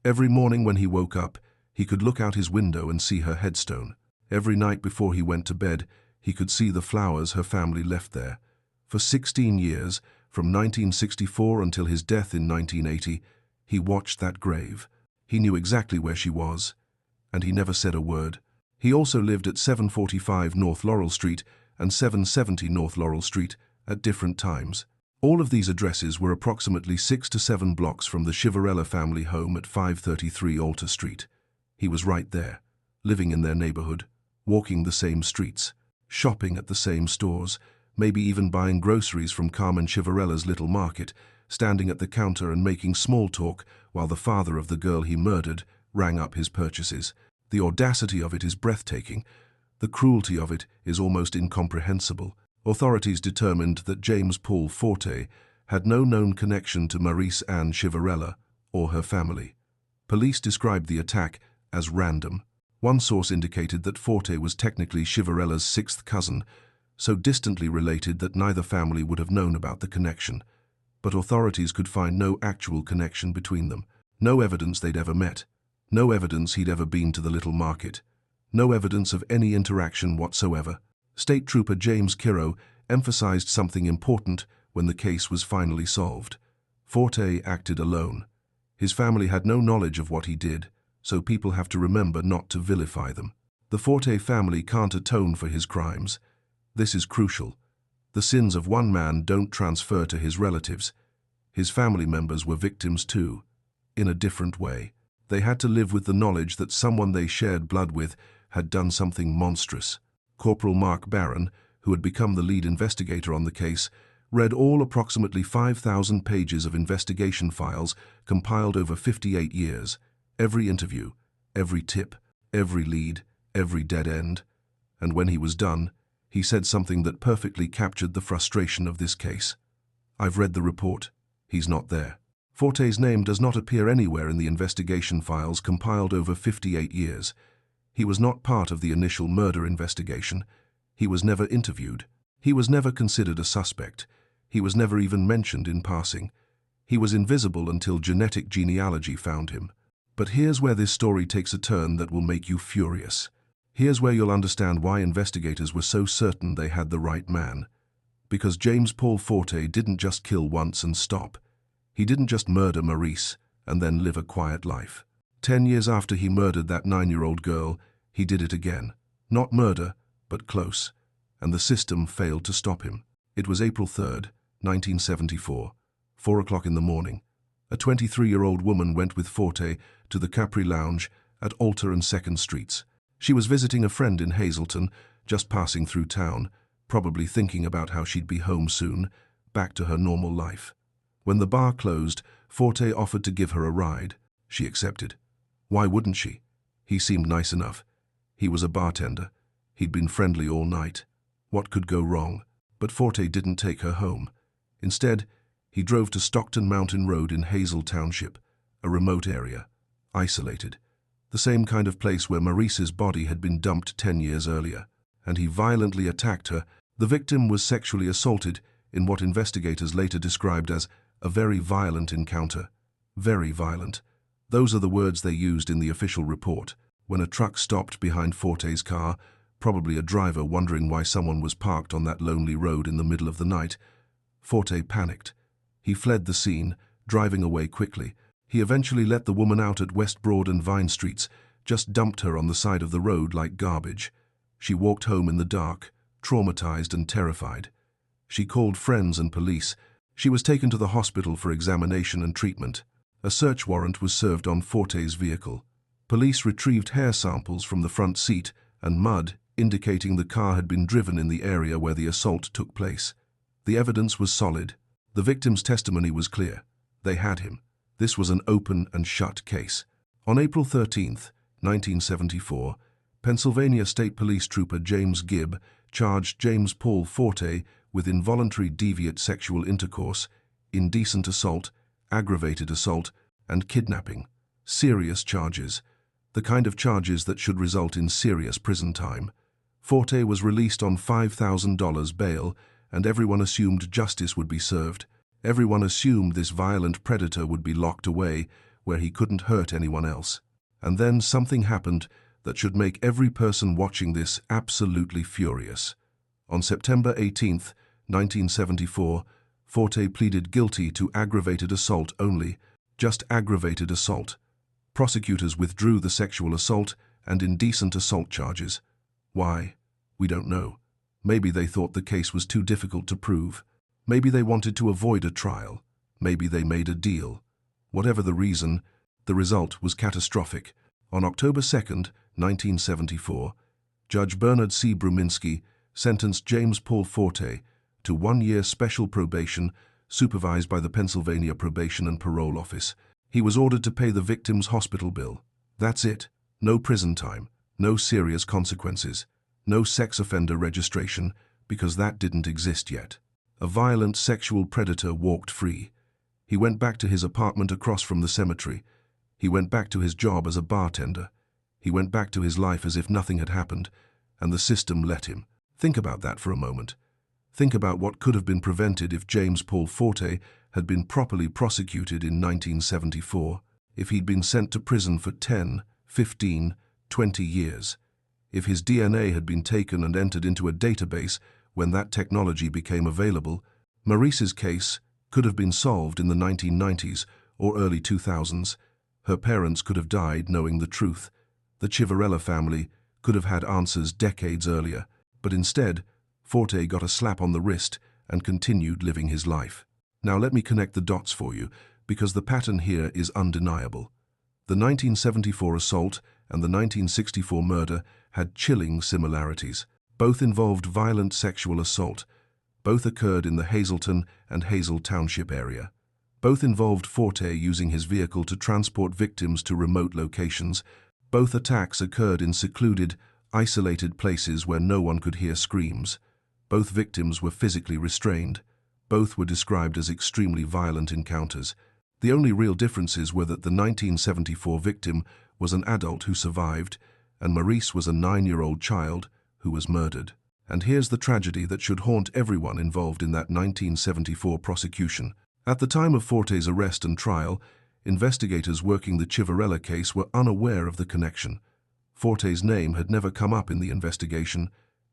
Every morning when he woke up, he could look out his window and see her headstone. Every night before he went to bed, he could see the flowers her family left there. For 16 years, from 1964 until his death in 1980, he watched that grave. He knew exactly where she was, and he never said a word. He also lived at 745 North Laurel Street and 770 North Laurel Street at different times. All of these addresses were approximately 6 to 7 blocks from the Chiverella family home at 533 Alta Street. He was right there, living in their neighborhood, walking the same streets, shopping at the same stores, maybe even buying groceries from Carmen Chiverella's little market, standing at the counter and making small talk while the father of the girl he murdered rang up his purchases. The audacity of it is breathtaking. The cruelty of it is almost incomprehensible. Authorities determined that James Paul Forte had no known connection to Marice Anne Chiverella or her family. Police described the attack as random. One source indicated that Forte was technically Chiverella's sixth cousin, so distantly related that neither family would have known about the connection. But authorities could find no actual connection between them. No evidence they'd ever met. No evidence he'd ever been to the little market. No evidence of any interaction whatsoever. State Trooper James Kiro emphasized something important when the case was finally solved. Forte acted alone. His family had no knowledge of what he did, so people have to remember not to vilify them. The Forte family can't atone for his crimes. This is crucial. The sins of one man don't transfer to his relatives. His family members were victims too, in a different way. They had to live with the knowledge that someone they shared blood with had done something monstrous. Corporal Mark Barron, who had become the lead investigator on the case, read all approximately 5,000 pages of investigation files compiled over 58 years, every interview, every tip, every lead, every dead end. And when he was done, he said something that perfectly captured the frustration of this case. "I've read the report. He's not there." Forte's name does not appear anywhere in the investigation files compiled over 58 years. He was not part of the initial murder investigation. He was never interviewed. He was never considered a suspect. He was never even mentioned in passing. He was invisible until genetic genealogy found him. But here's where this story takes a turn that will make you furious. Here's where you'll understand why investigators were so certain they had the right man. Because James Paul Forte didn't just kill once and stop. He didn't just murder Marice and then live a quiet life. 10 years after he murdered that 9-year-old girl, he did it again. Not murder, but close. And the system failed to stop him. It was April 3rd, 1974, 4 o'clock in the morning. A 23-year-old woman went with Forte to the Capri Lounge at Alta and 2nd Streets. She was visiting a friend in Hazelton, just passing through town, probably thinking about how she'd be home soon, back to her normal life. When the bar closed, Forte offered to give her a ride. She accepted. Why wouldn't she? He seemed nice enough. He was a bartender. He'd been friendly all night. What could go wrong? But Forte didn't take her home. Instead, he drove to Stockton Mountain Road in Hazel Township, a remote area, isolated. The same kind of place where Marice's body had been dumped 10 years earlier. And he violently attacked her. The victim was sexually assaulted in what investigators later described as a very violent encounter. Very violent. Those are the words they used in the official report. When a truck stopped behind Forte's car, probably a driver wondering why someone was parked on that lonely road in the middle of the night, Forte panicked. He fled the scene, driving away quickly. He eventually let the woman out at West Broad and Vine Streets, just dumped her on the side of the road like garbage. She walked home in the dark, traumatized and terrified. She called friends and police. She was taken to the hospital for examination and treatment. A search warrant was served on Forte's vehicle. Police retrieved hair samples from the front seat and mud, indicating the car had been driven in the area where the assault took place. The evidence was solid. The victim's testimony was clear. They had him. This was an open and shut case. On April 13, 1974, Pennsylvania State Police Trooper James Gibb charged James Paul Forte with involuntary deviant sexual intercourse, indecent assault, aggravated assault, and kidnapping. Serious charges. The kind of charges that should result in serious prison time. Forte was released on $5,000 bail, and everyone assumed justice would be served. Everyone assumed this violent predator would be locked away where he couldn't hurt anyone else. And then something happened that should make every person watching this absolutely furious. On September 18, 1974, Forte pleaded guilty to aggravated assault only, just aggravated assault. Prosecutors withdrew the sexual assault and indecent assault charges. Why? We don't know. Maybe they thought the case was too difficult to prove. Maybe they wanted to avoid a trial. Maybe they made a deal. Whatever the reason, the result was catastrophic. On October 2, 1974, Judge Bernard C. Bruminski sentenced James Paul Forte to 1 year special probation supervised by the Pennsylvania Probation and Parole Office. He was ordered to pay the victim's hospital bill. That's it. No prison time. No serious consequences. No sex offender registration, because that didn't exist yet. A violent sexual predator walked free. He went back to his apartment across from the cemetery. He went back to his job as a bartender. He went back to his life as if nothing had happened, and the system let him. Think about that for a moment. Think about what could have been prevented if James Paul Forte had been properly prosecuted in 1974, if he'd been sent to prison for 10, 15, 20 years, if his DNA had been taken and entered into a database when that technology became available. Marice's case could have been solved in the 1990s or early 2000s. Her parents could have died knowing the truth. The Chiverella family could have had answers decades earlier, but instead, Forte got a slap on the wrist and continued living his life. Now let me connect the dots for you, because the pattern here is undeniable. The 1974 assault and the 1964 murder had chilling similarities. Both involved violent sexual assault. Both occurred in the Hazelton and Hazel Township area. Both involved Forte using his vehicle to transport victims to remote locations. Both attacks occurred in secluded, isolated places where no one could hear screams. Both victims were physically restrained. Both were described as extremely violent encounters. The only real differences were that the 1974 victim was an adult who survived, and Marice was a 9-year-old child who was murdered. And here's the tragedy that should haunt everyone involved in that 1974 prosecution. At the time of Forte's arrest and trial, investigators working the Chiverella case were unaware of the connection. Forte's name had never come up in the investigation.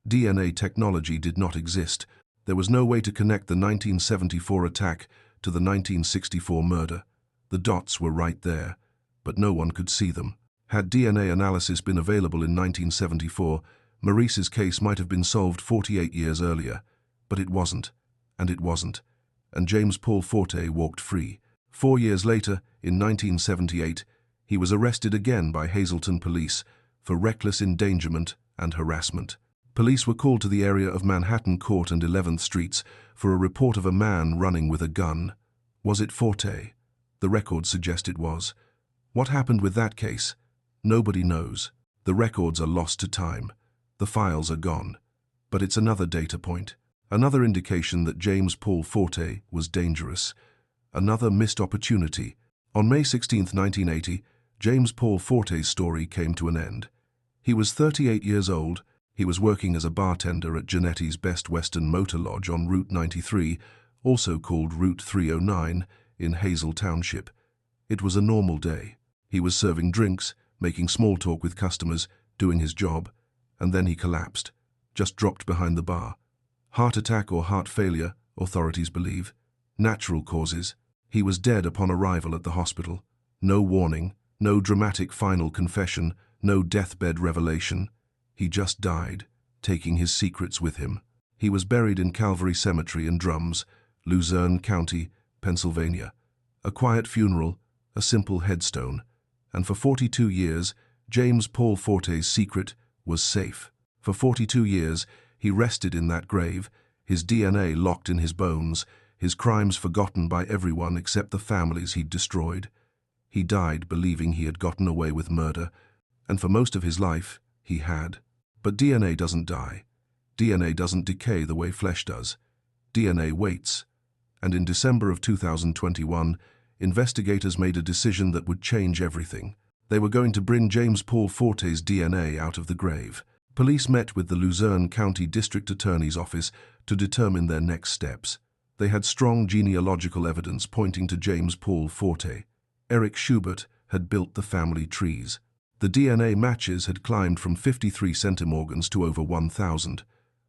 DNA technology did not exist. There was no way to connect the 1974 attack to the 1964 murder. The dots were right there, but no one could see them. Had DNA analysis been available in 1974, Marice's case might have been solved 48 years earlier, but it wasn't, and it wasn't, and James Paul Forte walked free. 4 years later, in 1978, he was arrested again by Hazelton police for reckless endangerment and harassment. Police were called to the area of Manhattan Court and 11th Streets for a report of a man running with a gun. Was it Forte? The records suggest it was. What happened with that case? Nobody knows. The records are lost to time. The files are gone. But it's another data point. Another indication that James Paul Forte was dangerous. Another missed opportunity. On May 16, 1980, James Paul Forte's story came to an end. He was 38 years old. He was working as a bartender at Janetti's Best Western Motor Lodge on Route 93, also called Route 309, in Hazel Township. It was a normal day. He was serving drinks, making small talk with customers, doing his job, and then he collapsed, just dropped behind the bar. Heart attack or heart failure, authorities believe. Natural causes. He was dead upon arrival at the hospital. No warning, no dramatic final confession, no deathbed revelation. He just died, taking his secrets with him. He was buried in Calvary Cemetery in Drums, Luzerne County, Pennsylvania. A quiet funeral, a simple headstone, and for 42 years, James Paul Forte's secret was safe. For 42 years, he rested in that grave, his DNA locked in his bones, his crimes forgotten by everyone except the families he'd destroyed. He died believing he had gotten away with murder, and for most of his life, he had. But DNA doesn't die. DNA doesn't decay the way flesh does. DNA waits. And in December of 2021, investigators made a decision that would change everything. They were going to bring James Paul Forte's DNA out of the grave. Police met with the Luzerne County District Attorney's Office to determine their next steps. They had strong genealogical evidence pointing to James Paul Forte. Eric Schubert had built the family trees. The DNA matches had climbed from 53 centimorgans to over 1,000.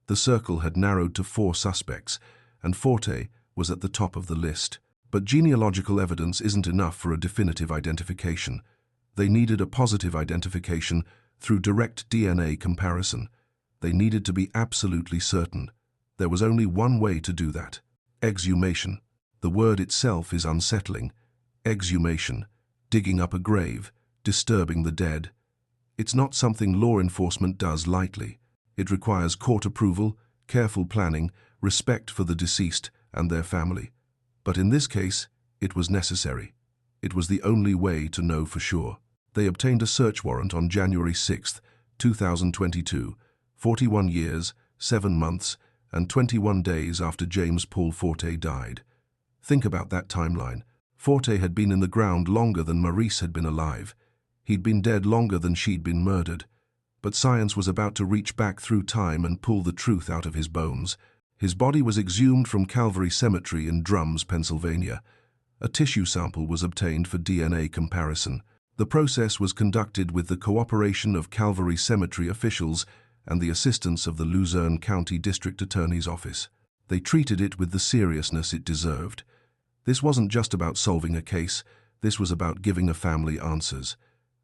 The circle had narrowed to 4 suspects, and Forte was at the top of the list. But genealogical evidence isn't enough for a definitive identification. They needed a positive identification through direct DNA comparison. They needed to be absolutely certain. There was only one way to do that. Exhumation. The word itself is unsettling. Exhumation. Digging up a grave. Disturbing the dead. It's not something law enforcement does lightly. It requires court approval, careful planning, respect for the deceased and their family. But in this case, it was necessary. It was the only way to know for sure. They obtained a search warrant on January 6, 2022, 41 years, 7 months, and 21 days after James Paul Forte died. Think about that timeline. Forte had been in the ground longer than Marice had been alive. He'd been dead longer than she'd been murdered. But science was about to reach back through time and pull the truth out of his bones. His body was exhumed from Calvary Cemetery in Drums, Pennsylvania. A tissue sample was obtained for DNA comparison. The process was conducted with the cooperation of Calvary Cemetery officials and the assistance of the Luzerne County District Attorney's Office. They treated it with the seriousness it deserved. This wasn't just about solving a case. This was about giving a family answers.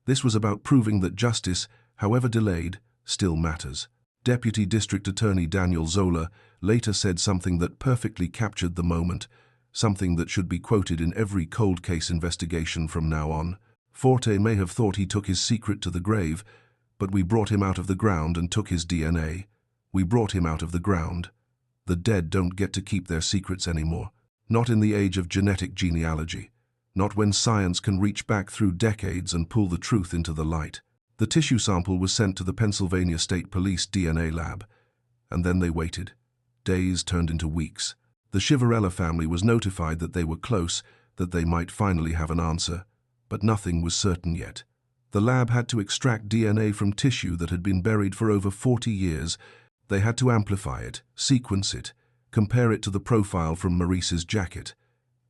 This was about proving that justice, however delayed, still matters. Deputy District Attorney Daniel Zola later said something that perfectly captured the moment, something that should be quoted in every cold case investigation from now on. Forte may have thought he took his secret to the grave, but we brought him out of the ground and took his DNA. We brought him out of the ground. The dead don't get to keep their secrets anymore. Not in the age of genetic genealogy. Not when science can reach back through decades and pull the truth into the light. The tissue sample was sent to the Pennsylvania State Police DNA lab, and then they waited. Days turned into weeks. The Chiverella family was notified that they were close, that they might finally have an answer, but nothing was certain yet. The lab had to extract DNA from tissue that had been buried for over 40 years. They had to amplify it, sequence it, compare it to the profile from Marice's jacket.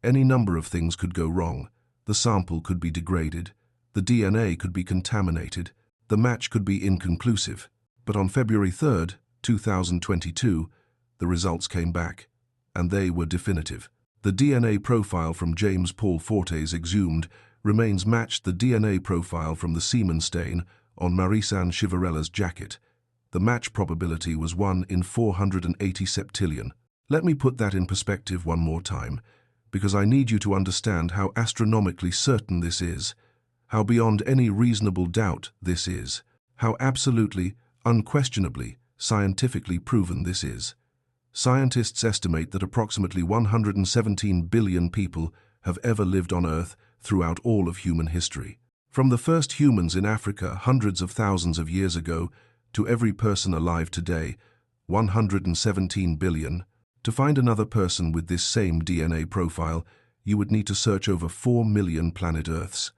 Any number of things could go wrong. The sample could be degraded. The DNA could be contaminated. The match could be inconclusive. But on February 3, 2022, the results came back, and they were definitive. The DNA profile from James Paul Forte's exhumed remains matched the DNA profile from the semen stain on Marice Anne Chiverella's jacket. The match probability was 1 in 480 septillion. Let me put that in perspective one more time, because I need you to understand how astronomically certain this is, how beyond any reasonable doubt this is, how absolutely, unquestionably, scientifically proven this is. Scientists estimate that approximately 117 billion people have ever lived on Earth throughout all of human history. From the first humans in Africa hundreds of thousands of years ago to every person alive today, 117 billion. To find another person with this same DNA profile, you would need to search over 4 million planet Earths.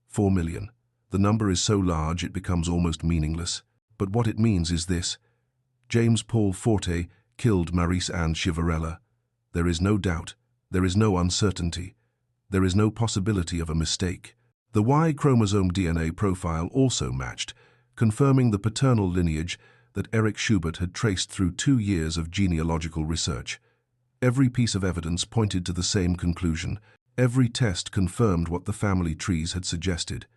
4 million. The number is so large it becomes almost meaningless. But what it means is this. James Paul Forte killed Marice Anne Chiverella. There is no doubt. There is no uncertainty. There is no possibility of a mistake. The Y chromosome DNA profile also matched, confirming the paternal lineage that Eric Schubert had traced through 2 years of genealogical research. Every piece of evidence pointed to the same conclusion. Every test confirmed what the family trees had suggested.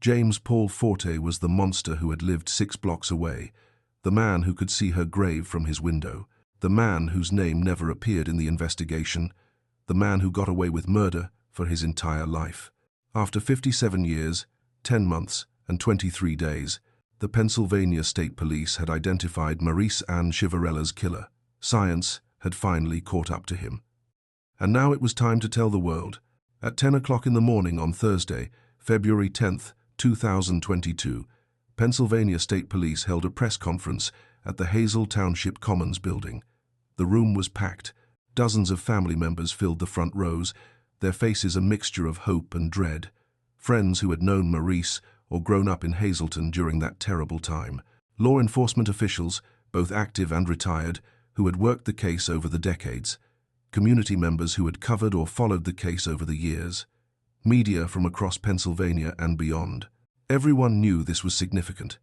James Paul Forte was the monster who had lived 6 blocks away, the man who could see her grave from his window, the man whose name never appeared in the investigation, the man who got away with murder for his entire life. After 57 years, 10 months, and 23 days, the Pennsylvania State Police had identified Marice Anne Chiverella's killer. Science had finally caught up to him. And now it was time to tell the world. At 10 o'clock in the morning on Thursday, February 10th, 2022, Pennsylvania State Police held a press conference at the Hazelton Township Commons building. The room was packed. Dozens of family members filled the front rows, their faces a mixture of hope and dread. Friends who had known Marice or grown up in Hazelton during that terrible time. Law enforcement officials, both active and retired, who had worked the case over the decades. Community members who had covered or followed the case over the years. Media from across Pennsylvania and beyond. Everyone knew this was significant.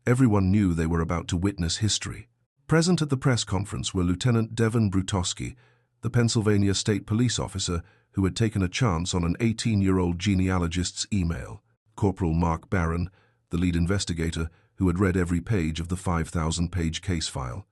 Everyone knew they were about to witness history. Present at the press conference were Lieutenant Devin Brutowski, the Pennsylvania State Police officer who had taken a chance on an 18-year-old genealogist's email, Corporal Mark Barron, the lead investigator who had read every page of the 5,000-page case file,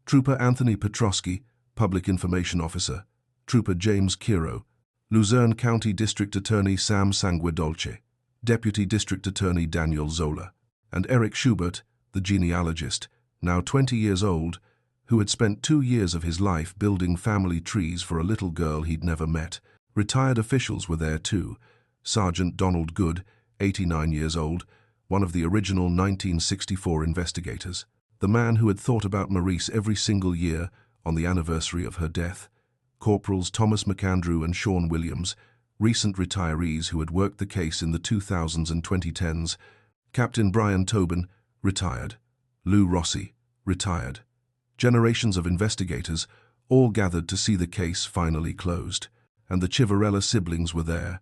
Trooper Anthony Petrosky, Public Information Officer, Trooper James Kiro, Luzerne County District Attorney Sam Sanguedolce, Deputy District Attorney Daniel Zola, and Eric Schubert, the genealogist, now 20 years old, who had spent 2 years of his life building family trees for a little girl he'd never met. Retired officials were there too. Sergeant Donald Good, 89 years old, one of the original 1964 investigators, the man who had thought about Marice every single year on the anniversary of her death. Corporals Thomas McAndrew and Sean Williams, recent retirees who had worked the case in the 2000s and 2010s. Captain Brian Tobin, retired. Lou Rossi, retired. Generations of investigators, all gathered to see the case finally closed. And the Chiverella siblings were there.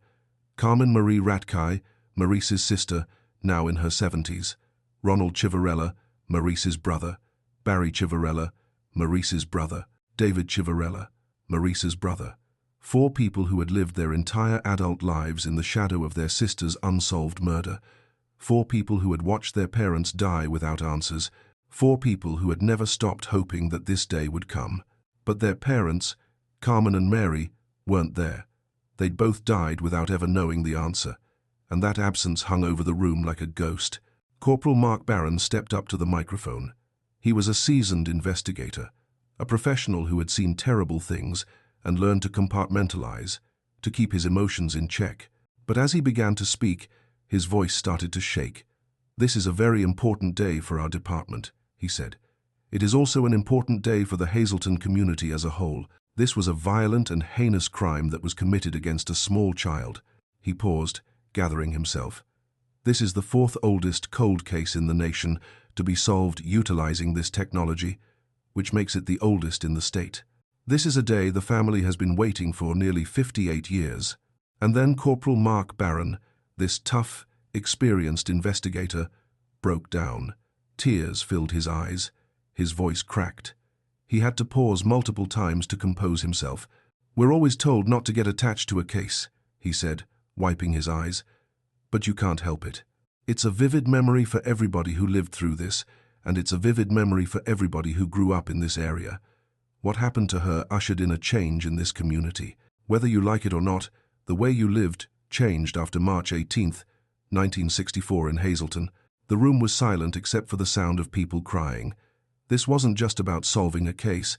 Carmen Marie Ratkai, Marice's sister, now in her 70s. Ronald Chiverella, Marice's brother. Barry Chiverella, Marice's brother. David Chiverella, Marice's brother. 4 people who had lived their entire adult lives in the shadow of their sister's unsolved murder. 4 people who had watched their parents die without answers. 4 people who had never stopped hoping that this day would come. But their parents, Carmen and Mary, weren't there. They'd both died without ever knowing the answer, and that absence hung over the room like a ghost. Corporal Mark Barron stepped up to the microphone. He was a seasoned investigator, a professional who had seen terrible things and learned to compartmentalize, to keep his emotions in check. But as he began to speak, his voice started to shake. "This is a very important day for our department," he said. "It is also an important day for the Hazelton community as a whole. This was a violent and heinous crime that was committed against a small child." He paused, gathering himself. "This is the 4th-oldest cold case in the nation to be solved utilizing this technology, which makes it the oldest in the state. This is a day the family has been waiting for nearly 58 years. And then Corporal Mark Barron, this tough, experienced investigator, broke down. Tears filled his eyes. His voice cracked. He had to pause multiple times to compose himself. "We're always told not to get attached to a case," he said, wiping his eyes. "But you can't help it. It's a vivid memory for everybody who lived through this, and it's a vivid memory for everybody who grew up in this area. What happened to her ushered in a change in this community. Whether you like it or not, the way you lived changed after March 18th, 1964 in Hazelton. The room was silent except for the sound of people crying. This wasn't just about solving a case.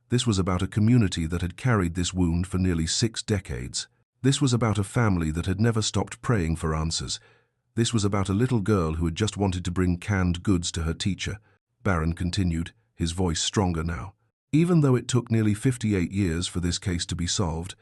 This was about a community that had carried this wound for nearly 6 decades. This was about a family that had never stopped praying for answers. This was about a little girl who had just wanted to bring canned goods to her teacher." Barron continued, his voice stronger now. "Even though it took nearly 58 years for this case to be solved,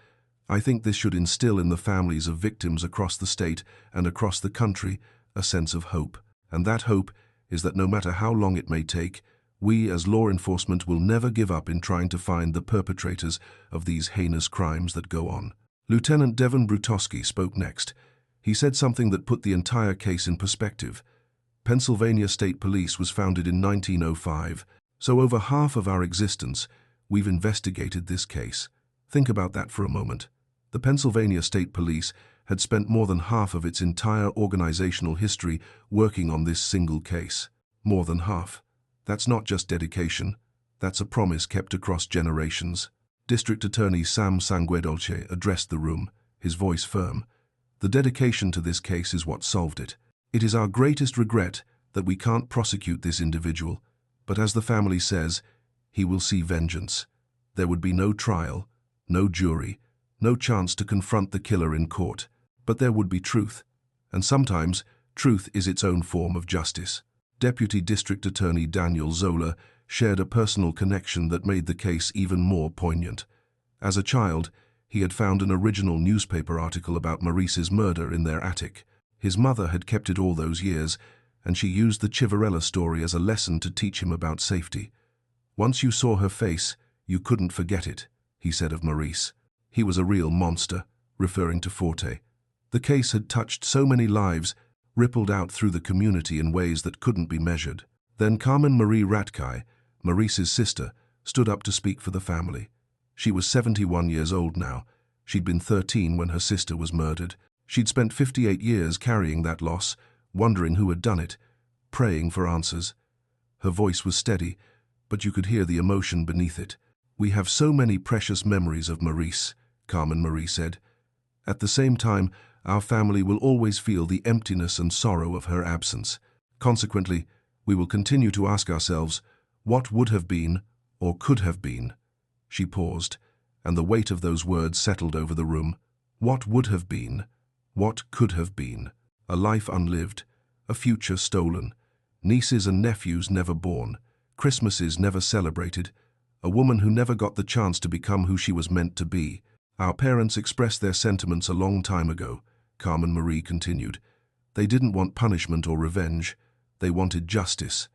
I think this should instill in the families of victims across the state and across the country a sense of hope. And that hope is that no matter how long it may take, we as law enforcement will never give up in trying to find the perpetrators of these heinous crimes that go on." Lieutenant Devin Brutowski spoke next. He said something that put the entire case in perspective. Pennsylvania State Police was founded in 1905, so over half of our existence, we've investigated this case. Think about that for a moment. The Pennsylvania State Police had spent more than half of its entire organizational history working on this single case. More than half. That's not just dedication. That's a promise kept across generations. District Attorney Sam Sanguedolce addressed the room, his voice firm. The dedication to this case is what solved it. It is our greatest regret that we can't prosecute this individual, but as the family says, he will see vengeance. There would be no trial, no jury, no chance to confront the killer in court, but there would be truth. And sometimes, truth is its own form of justice. Deputy District Attorney Daniel Zola shared a personal connection that made the case even more poignant. As a child, he had found an original newspaper article about Marice's murder in their attic. His mother had kept it all those years, and she used the Chiverella story as a lesson to teach him about safety. Once you saw her face, you couldn't forget it, he said of Marice. He was a real monster, referring to Forte. The case had touched so many lives, rippled out through the community in ways that couldn't be measured. Then Carmen Marie Ratkai, Marice's sister, stood up to speak for the family. She was 71 years old now. She'd been 13 when her sister was murdered. She'd spent 58 years carrying that loss, wondering who had done it, praying for answers. Her voice was steady, but you could hear the emotion beneath it. "We have so many precious memories of Marice," Carmen Marie said. "At the same time, our family will always feel the emptiness and sorrow of her absence. Consequently, we will continue to ask ourselves, what would have been or could have been?" She paused, and the weight of those words settled over the room. What would have been? What could have been? A life unlived, a future stolen, nieces and nephews never born, Christmases never celebrated, a woman who never got the chance to become who she was meant to be. "Our parents expressed their sentiments a long time ago," Carmen Marie continued. "They didn't want punishment or revenge. They wanted justice.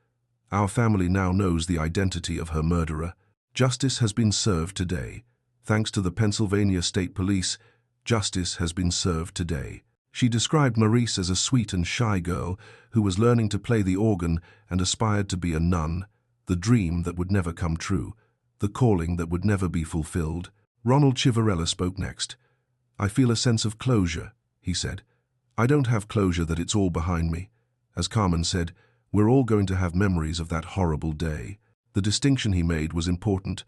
Our family now knows the identity of her murderer. Justice has been served today. Thanks to the Pennsylvania State Police, justice has been served today." She described Marice as a sweet and shy girl who was learning to play the organ and aspired to be a nun, the dream that would never come true, the calling that would never be fulfilled. Ronald Chiverella spoke next. "I feel a sense of closure," he said. "I don't have closure that it's all behind me. As Carmen said, we're all going to have memories of that horrible day." The distinction he made was important.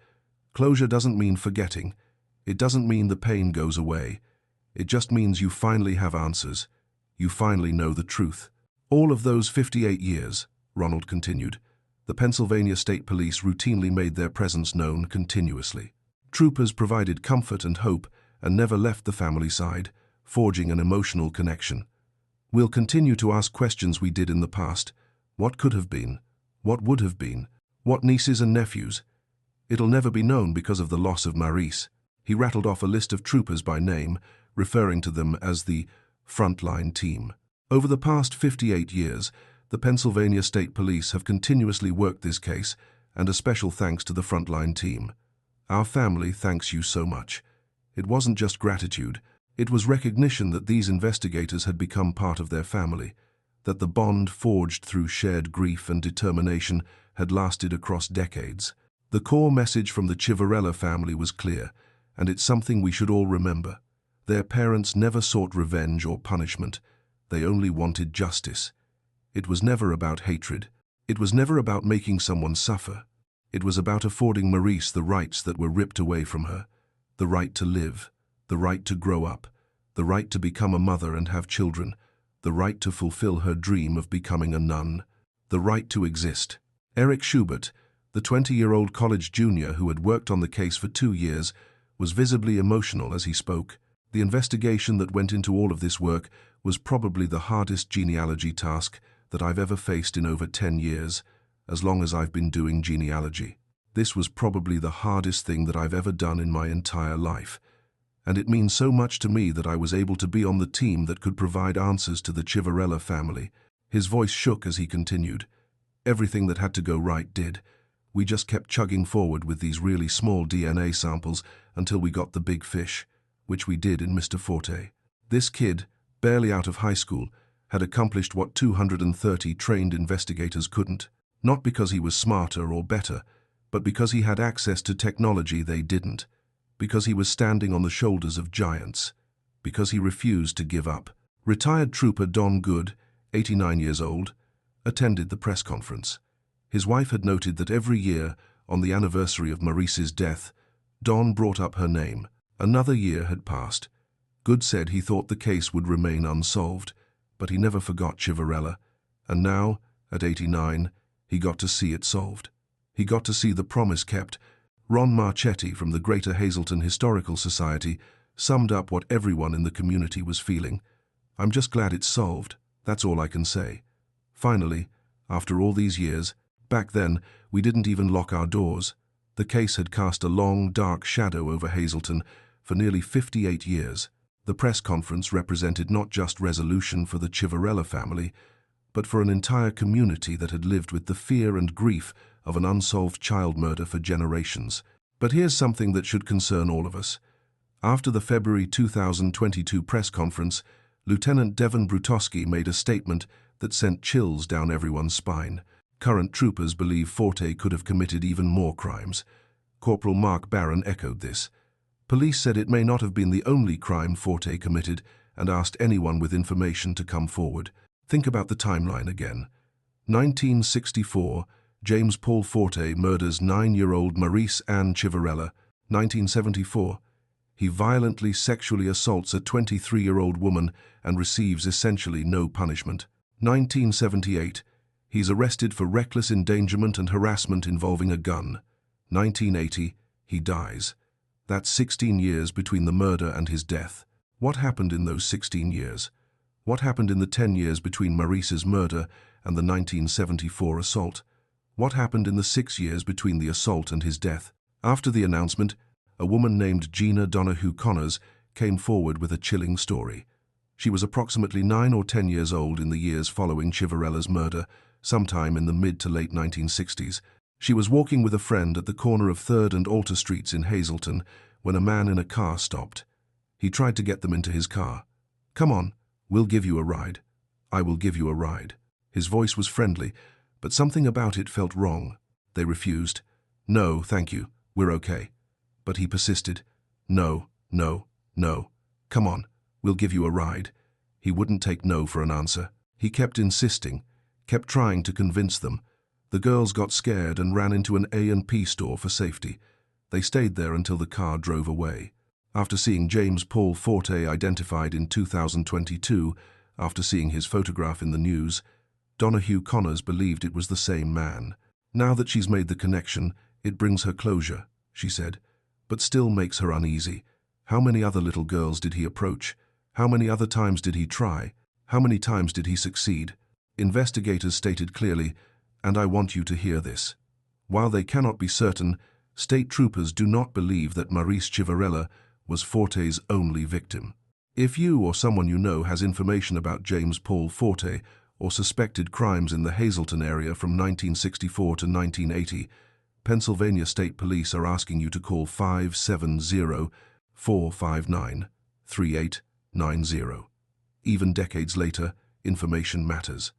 Closure doesn't mean forgetting. It doesn't mean the pain goes away. It just means you finally have answers. You finally know the truth. "All of those 58 years, Ronald continued, the Pennsylvania State Police routinely made their presence known continuously. Troopers provided comfort and hope and never left the family side, forging an emotional connection. We'll continue to ask questions we did in the past. What could have been? What would have been? What nieces and nephews? It'll never be known because of the loss of Marice." He rattled off a list of troopers by name, referring to them as the frontline team. Over the past 58 years, the Pennsylvania State Police have continuously worked this case, and a special thanks to the frontline team. Our family thanks you so much. It wasn't just gratitude, it was recognition that these investigators had become part of their family, that the bond forged through shared grief and determination had lasted across decades. The core message from the Chiverella family was clear, and it's something we should all remember. Their parents never sought revenge or punishment. They only wanted justice. It was never about hatred. It was never about making someone suffer. It was about affording Marice the rights that were ripped away from her. The right to live, the right to grow up, the right to become a mother and have children, the right to fulfill her dream of becoming a nun, the right to exist. Eric Schubert, the 20-year-old college junior who had worked on the case for 2 years, was visibly emotional as he spoke. The investigation that went into all of this work was probably the hardest genealogy task that I've ever faced in over 10 years, as long as I've been doing genealogy. This was probably the hardest thing that I've ever done in my entire life. And it means so much to me that I was able to be on the team that could provide answers to the Chiverella family. His voice shook as he continued. Everything that had to go right did. We just kept chugging forward with these really small DNA samples until we got the big fish, which we did in Mr. Forte. This kid, barely out of high school, had accomplished what 230 trained investigators couldn't, not because he was smarter or better, but because he had access to technology they didn't, because he was standing on the shoulders of giants, because he refused to give up. Retired Trooper Don Good, 89 years old, attended the press conference. His wife had noted that every year, on the anniversary of Marice's death, Don brought up her name. Another year had passed. Good said he thought the case would remain unsolved, but he never forgot Chiverella, and now, at 89, he got to see it solved. He got to see the promise kept. Ron Marchetti from the Greater Hazelton Historical Society summed up what everyone in the community was feeling. "I'm just glad it's solved, that's all I can say. Finally, after all these years, back then we didn't even lock our doors. The case had cast a long, dark shadow over Hazelton for nearly 58 years. The press conference represented not just resolution for the Chiverella family, but for an entire community that had lived with the fear and grief of an unsolved child murder for generations. But here's something that should concern all of us. After the February 2022 press conference, Lieutenant Devon Brutowski made a statement that sent chills down everyone's spine. Current troopers believe Forte could have committed even more crimes. Corporal Mark Barron echoed this. Police said it may not have been the only crime Forte committed and asked anyone with information to come forward. Think about the timeline again. 1964, James Paul Forte murders 9-year-old Marice Anne Chiverella. 1974, he violently sexually assaults a 23-year-old woman and receives essentially no punishment. 1978, he's arrested for reckless endangerment and harassment involving a gun. 1980, he dies. That's 16 years between the murder and his death. What happened in those 16 years? What happened in the 10 years between Marice's murder and the 1974 assault? What happened in the 6 years between the assault and his death? After the announcement, a woman named Gina Donahue Connors came forward with a chilling story. She was approximately 9 or 10 years old in the years following Chiverella's murder, sometime in the mid to late 1960s. She was walking with a friend at the corner of 3rd and Alta Streets in Hazelton when a man in a car stopped. He tried to get them into his car. "Come on, we'll give you a ride. I will give you a ride." His voice was friendly, but something about it felt wrong. They refused. "No, thank you, we're okay." But he persisted. "No, no, no. Come on, we'll give you a ride." He wouldn't take no for an answer. He kept insisting, kept trying to convince them. The girls got scared and ran into an A&P store for safety. They stayed there until the car drove away. After seeing James Paul Forte identified in 2022, after seeing his photograph in the news, Donahue Connors believed it was the same man. "Now that she's made the connection, it brings her closure," she said, "but still makes her uneasy. How many other little girls did he approach? How many other times did he try? How many times did he succeed?" Investigators stated clearly, and I want you to hear this. While they cannot be certain, state troopers do not believe that Marice Chiverella was Forte's only victim. If you or someone you know has information about James Paul Forte or suspected crimes in the Hazelton area from 1964 to 1980, Pennsylvania State Police are asking you to call 570-459-3890. Even decades later, information matters.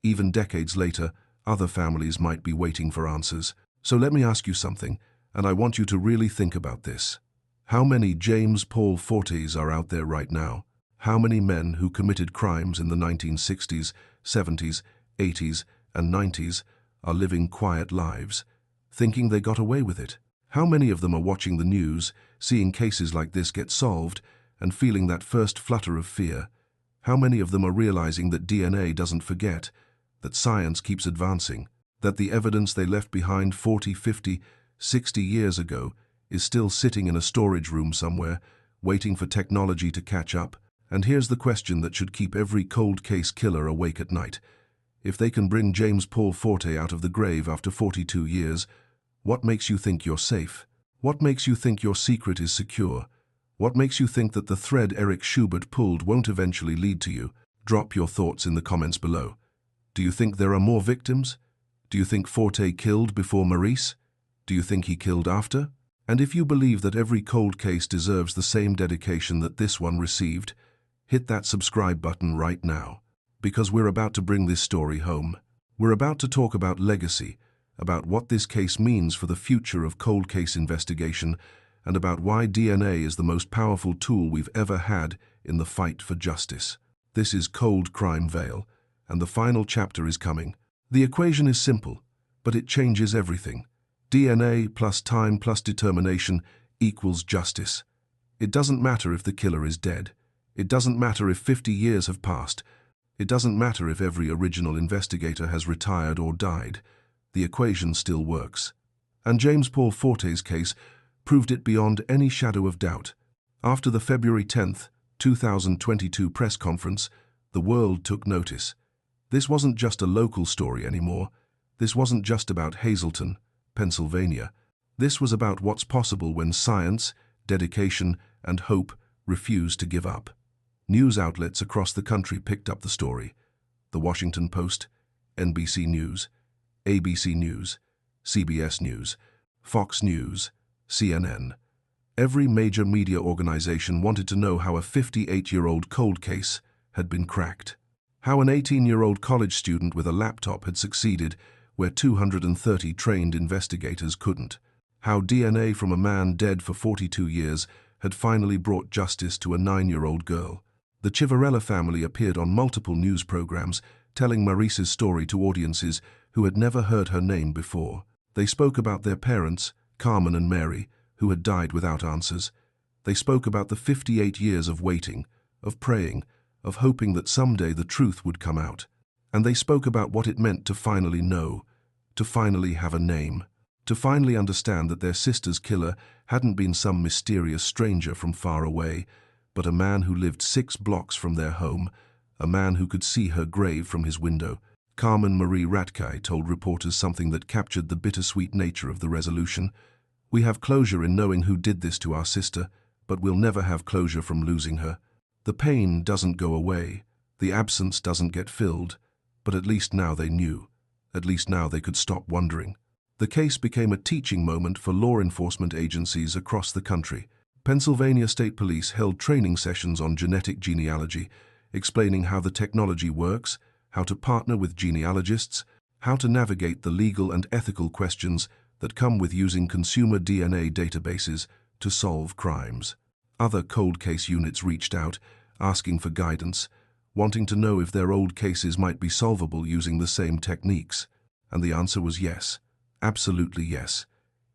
Even decades later, other families might be waiting for answers. So let me ask you something, and I want you to really think about this. How many James Paul Fortes are out there right now? How many men who committed crimes in the 1960s, 70s, 80s, and 90s are living quiet lives, thinking they got away with it? How many of them are watching the news, seeing cases like this get solved, and feeling that first flutter of fear? How many of them are realizing that DNA doesn't forget, that science keeps advancing, that the evidence they left behind 40, 50, 60 years ago is still sitting in a storage room somewhere, waiting for technology to catch up? And here's the question that should keep every cold case killer awake at night. If they can bring James Paul Forte out of the grave after 42 years, what makes you think you're safe? What makes you think your secret is secure? What makes you think that the thread Eric Schubert pulled won't eventually lead to you? Drop your thoughts in the comments below. Do you think there are more victims? Do you think Forte killed before Marice? Do you think he killed after? And if you believe that every cold case deserves the same dedication that this one received, hit that subscribe button right now, because we're about to bring this story home. We're about to talk about legacy, about what this case means for the future of cold case investigation, and about why DNA is the most powerful tool we've ever had in the fight for justice. This is Cold Crime Vale, and the final chapter is coming. The equation is simple, but it changes everything. DNA plus time plus determination equals justice. It doesn't matter if the killer is dead. It doesn't matter if 50 years have passed. It doesn't matter if every original investigator has retired or died. The equation still works. And James Paul Forte's case proved it beyond any shadow of doubt. After the February 10th, 2022 press conference, the world took notice. This wasn't just a local story anymore. This wasn't just about Hazelton, Pennsylvania. This was about what's possible when science, dedication, and hope refuse to give up. News outlets across the country picked up the story. The Washington Post, NBC News, ABC News, CBS News, Fox News, CNN. Every major media organization wanted to know how a 58-year-old cold case had been cracked. How an 18-year-old college student with a laptop had succeeded where 230 trained investigators couldn't. How DNA from a man dead for 42 years had finally brought justice to a 9-year-old girl. The Chiverella family appeared on multiple news programs, telling Marice's story to audiences who had never heard her name before. They spoke about their parents, Carmen and Mary, who had died without answers. They spoke about the 58 years of waiting, of praying, of hoping that someday the truth would come out. And they spoke about what it meant to finally know, to finally have a name, to finally understand that their sister's killer hadn't been some mysterious stranger from far away, but a man who lived 6 blocks from their home, a man who could see her grave from his window. Carmen Marie Ratkai told reporters something that captured the bittersweet nature of the resolution. "We have closure in knowing who did this to our sister, but we'll never have closure from losing her. The pain doesn't go away, the absence doesn't get filled, but at least now they knew. At least now they could stop wondering." The case became a teaching moment for law enforcement agencies across the country. Pennsylvania State Police held training sessions on genetic genealogy, explaining how the technology works, how to partner with genealogists, how to navigate the legal and ethical questions that come with using consumer DNA databases to solve crimes. Other cold case units reached out, asking for guidance, wanting to know if their old cases might be solvable using the same techniques. And the answer was yes, absolutely yes.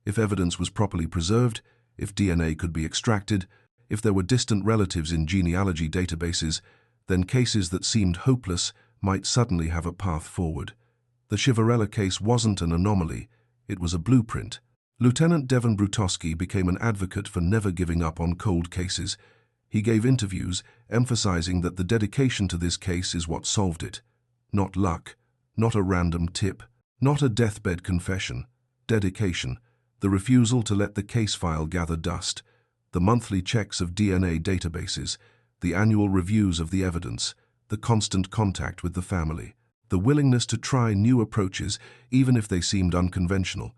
If evidence was properly preserved, if DNA could be extracted, if there were distant relatives in genealogy databases, then cases that seemed hopeless might suddenly have a path forward. The Chiverella case wasn't an anomaly, it was a blueprint. Lieutenant Devon Brutowski became an advocate for never giving up on cold cases. He gave interviews emphasizing that the dedication to this case is what solved it. Not luck, not a random tip, not a deathbed confession. Dedication. The refusal to let the case file gather dust, the monthly checks of DNA databases, the annual reviews of the evidence, the constant contact with the family, the willingness to try new approaches even if they seemed unconventional,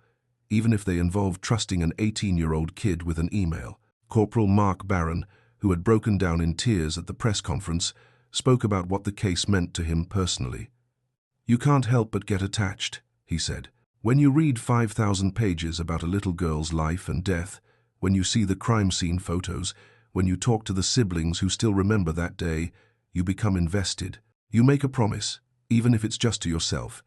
even if they involved trusting an 18-year-old kid with an email. Corporal Mark Barron, who had broken down in tears at the press conference, spoke about what the case meant to him personally. "You can't help but get attached," he said. "When you read 5,000 pages about a little girl's life and death, when you see the crime scene photos, when you talk to the siblings who still remember that day, you become invested. You make a promise, even if it's just to yourself,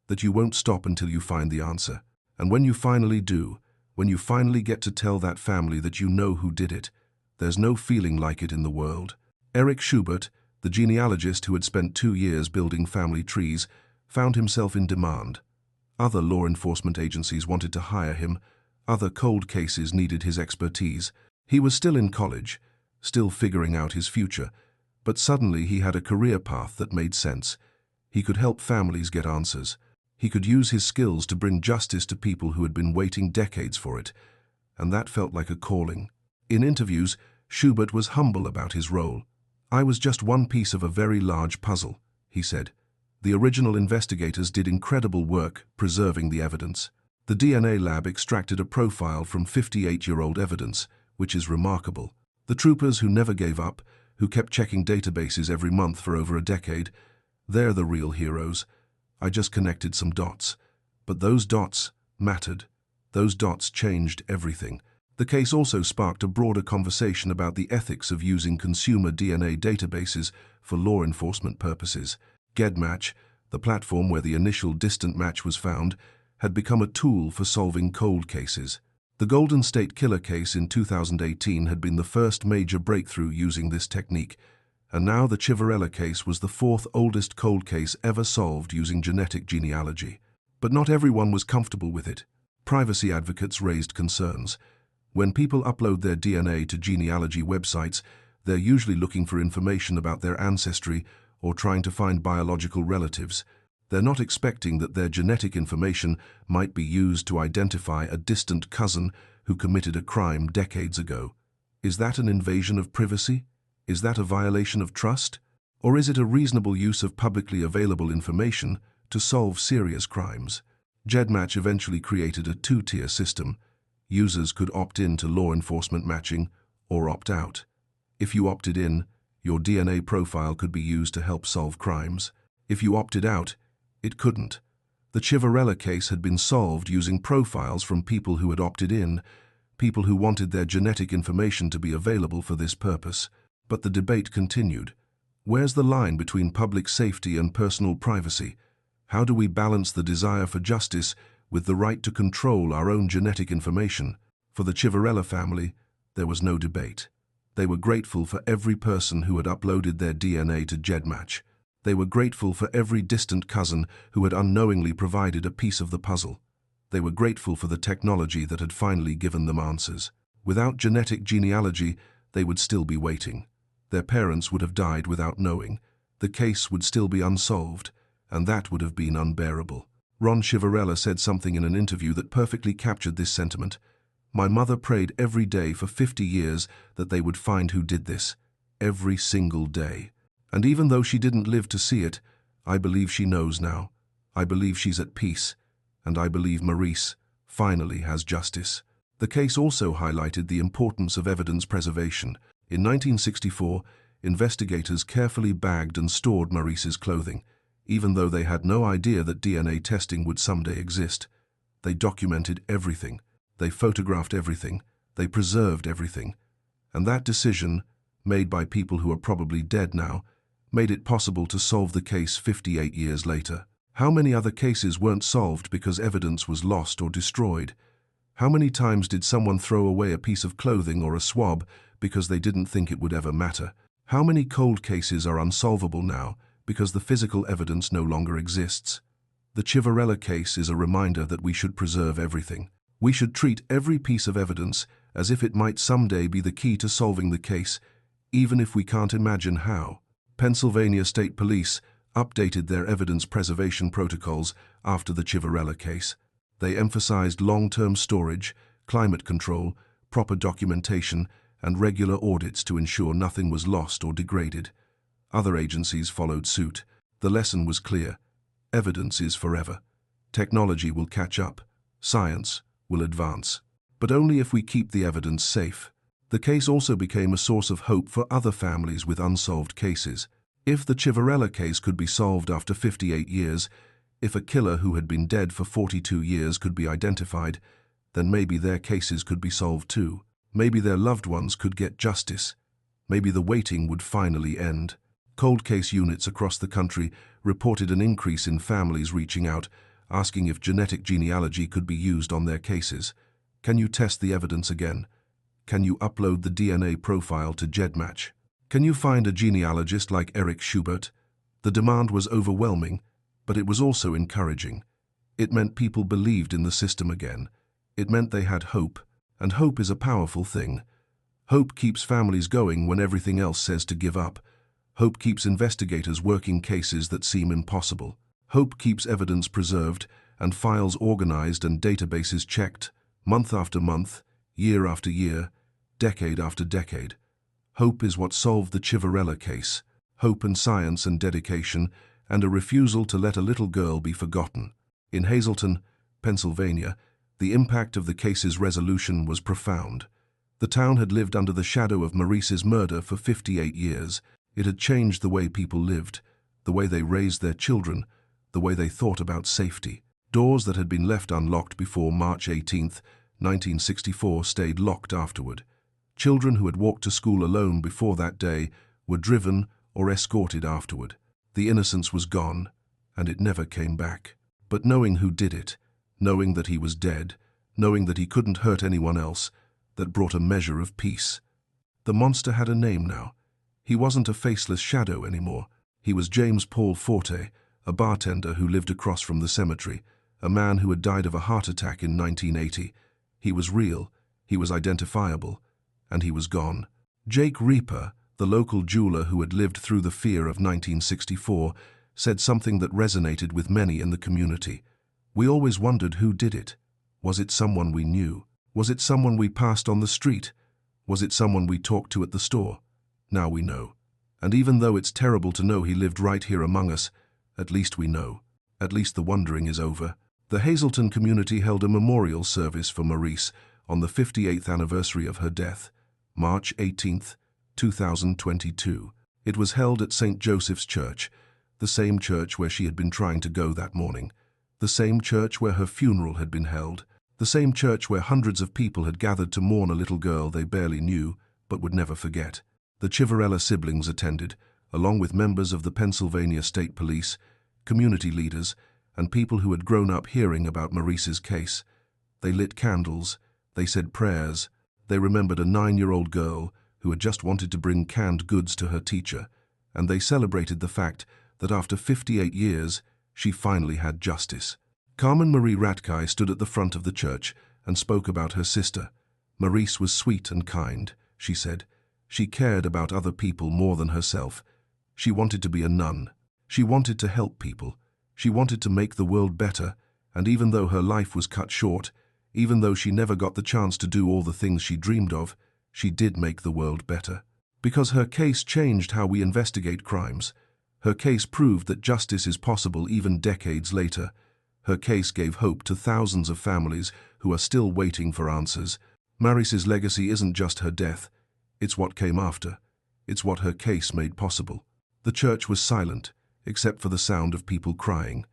that you won't stop until you find the answer. And when you finally do, when you finally get to tell that family that you know who did it, there's no feeling like it in the world." Eric Schubert, the genealogist who had spent 2 years building family trees, found himself in demand. Other law enforcement agencies wanted to hire him. Other cold cases needed his expertise. He was still in college, still figuring out his future, but suddenly he had a career path that made sense. He could help families get answers. He could use his skills to bring justice to people who had been waiting decades for it, and that felt like a calling. In interviews, Schubert was humble about his role. "I was just one piece of a very large puzzle," he said. "The original investigators did incredible work preserving the evidence. The DNA lab extracted a profile from 58-year-old evidence, which is remarkable. The troopers who never gave up, who kept checking databases every month for over a decade, they're the real heroes. I just connected some dots. But those dots mattered. Those dots changed everything. The case also sparked a broader conversation about the ethics of using consumer DNA databases for law enforcement purposes. GEDmatch, the platform where the initial distant match was found, had become a tool for solving cold cases. The Golden State Killer case in 2018 had been the first major breakthrough using this technique, and now the Chiverella case was the fourth oldest cold case ever solved using genetic genealogy. But not everyone was comfortable with it. Privacy advocates raised concerns. When people upload their DNA to genealogy websites, they're usually looking for information about their ancestry or trying to find biological relatives. They're not expecting that their genetic information might be used to identify a distant cousin who committed a crime decades ago. Is that an invasion of privacy? Is that a violation of trust? Or is it a reasonable use of publicly available information to solve serious crimes? GEDmatch eventually created a two-tier system. Users could opt in to law enforcement matching or opt out. If you opted in, your DNA profile could be used to help solve crimes. If you opted out, it couldn't. The Chiverella case had been solved using profiles from people who had opted in, people who wanted their genetic information to be available for this purpose. But the debate continued. Where's the line between public safety and personal privacy? How do we balance the desire for justice with the right to control our own genetic information? For the Chiverella family, there was no debate. They were grateful for every person who had uploaded their DNA to GEDmatch. They were grateful for every distant cousin who had unknowingly provided a piece of the puzzle. They were grateful for the technology that had finally given them answers. Without genetic genealogy, they would still be waiting. Their parents would have died without knowing. The case would still be unsolved, and that would have been unbearable. Ron Chiverella said something in an interview that perfectly captured this sentiment. My mother prayed every day for 50 years that they would find who did this. Every single day. And even though she didn't live to see it, I believe she knows now. I believe she's at peace. And I believe Marice finally has justice. The case also highlighted the importance of evidence preservation. In 1964, investigators carefully bagged and stored Marice's clothing, even though they had no idea that DNA testing would someday exist. They documented everything. They photographed everything. They preserved everything. And that decision, made by people who are probably dead now, made it possible to solve the case 58 years later. How many other cases weren't solved because evidence was lost or destroyed? How many times did someone throw away a piece of clothing or a swab because they didn't think it would ever matter? How many cold cases are unsolvable now because the physical evidence no longer exists? The Chiverella case is a reminder that we should preserve everything. We should treat every piece of evidence as if it might someday be the key to solving the case, even if we can't imagine how. Pennsylvania State Police updated their evidence preservation protocols after the Chiverella case. They emphasized long-term storage, climate control, proper documentation, and regular audits to ensure nothing was lost or degraded. Other agencies followed suit. The lesson was clear. Evidence is forever. Technology will catch up. Science will advance. But only if we keep the evidence safe. The case also became a source of hope for other families with unsolved cases. If the Chiverella case could be solved after 58 years, if a killer who had been dead for 42 years could be identified, then maybe their cases could be solved too. Maybe their loved ones could get justice. Maybe the waiting would finally end. Cold case units across the country reported an increase in families reaching out, asking if genetic genealogy could be used on their cases. Can you test the evidence again? Can you upload the DNA profile to GEDmatch? Can you find a genealogist like Eric Schubert? The demand was overwhelming, but it was also encouraging. It meant people believed in the system again. It meant they had hope, and hope is a powerful thing. Hope keeps families going when everything else says to give up. Hope keeps investigators working cases that seem impossible. Hope keeps evidence preserved and files organized and databases checked, month after month, year after year, decade after decade. Hope is what solved the Chiverella case. Hope and science and dedication, and a refusal to let a little girl be forgotten. In Hazelton, Pennsylvania, the impact of the case's resolution was profound. The town had lived under the shadow of Marice's murder for 58 years. It had changed the way people lived, the way they raised their children, the way they thought about safety. Doors that had been left unlocked before March 18th 1964, stayed locked afterward. Children who had walked to school alone before that day were driven or escorted afterward. The innocence was gone, and it never came back. But knowing who did it, knowing that he was dead, knowing that he couldn't hurt anyone else, that brought a measure of peace. The monster had a name now. He wasn't a faceless shadow anymore. He was James Paul Forte, a bartender who lived across from the cemetery, a man who had died of a heart attack in 1980. He was real, he was identifiable, and he was gone. Jake Reaper, the local jeweler who had lived through the fear of 1964, said something that resonated with many in the community. We always wondered who did it. Was it someone we knew? Was it someone we passed on the street? Was it someone we talked to at the store? Now we know. And even though it's terrible to know he lived right here among us, at least we know. At least the wondering is over. The Hazelton community held a memorial service for Marice on the 58th anniversary of her death, March 18, 2022. It was held at St. Joseph's Church, the same church where she had been trying to go that morning, the same church where her funeral had been held, the same church where hundreds of people had gathered to mourn a little girl they barely knew but would never forget. The Chiverella siblings attended, along with members of the Pennsylvania State Police, community leaders, and people who had grown up hearing about Marice's case. They lit candles, they said prayers, they remembered a 9-year-old girl who had just wanted to bring canned goods to her teacher, and they celebrated the fact that after 58 years, she finally had justice. Carmen Marie Ratkai stood at the front of the church and spoke about her sister. Marice was sweet and kind, she said. She cared about other people more than herself. She wanted to be a nun. She wanted to help people. She wanted to make the world better, and even though her life was cut short, even though she never got the chance to do all the things she dreamed of, she did make the world better. Because her case changed how we investigate crimes. Her case proved that justice is possible even decades later. Her case gave hope to thousands of families who are still waiting for answers. Marice's legacy isn't just her death. It's what came after. It's what her case made possible. The church was silent, except for the sound of people crying.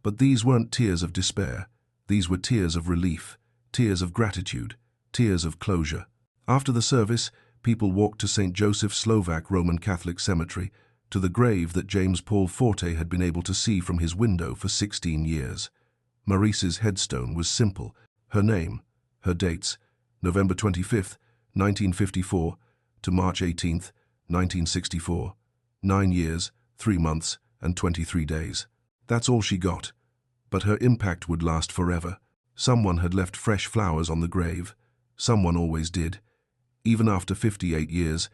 But these weren't tears of despair. These were tears of relief, tears of gratitude, tears of closure. After the service, people walked to St. Joseph's Slovak Roman Catholic Cemetery, to the grave that James Paul Forte had been able to see from his window for 16 years. Marice's headstone was simple. Her name, her dates, November 25, 1954 to March 18, 1964. 9 years, 3 months, and 23 days. That's all she got. But her impact would last forever. Someone had left fresh flowers on the grave. Someone always did. Even after 58 years,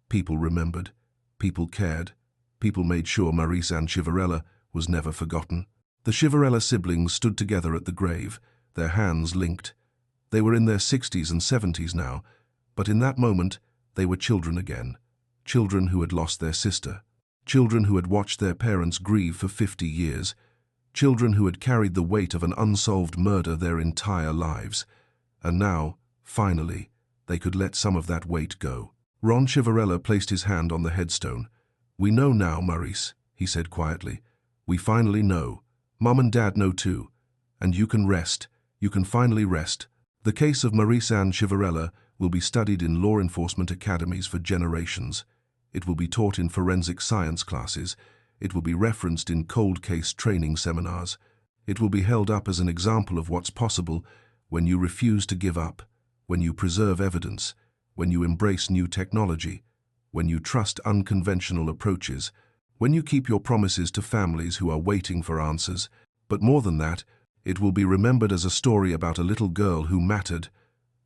people remembered. People cared. People made sure Marice Anne Chiverella was never forgotten. The Chiverella siblings stood together at the grave, their hands linked. They were in their 60s and 70s now, but in that moment, they were children again. Children who had lost their sister. Children who had watched their parents grieve for 50 years. Children who had carried the weight of an unsolved murder their entire lives. And now, finally, they could let some of that weight go. Ron Chiverella placed his hand on the headstone. "We know now, Marice," he said quietly. "We finally know. Mom and Dad know too. And you can rest. You can finally rest. The case of Marice Anne Chiverella will be studied in law enforcement academies for generations. It will be taught in forensic science classes. It will be referenced in cold case training seminars. It will be held up as an example of what's possible when you refuse to give up, when you preserve evidence, when you embrace new technology, when you trust unconventional approaches, when you keep your promises to families who are waiting for answers. But more than that, it will be remembered as a story about a little girl who mattered,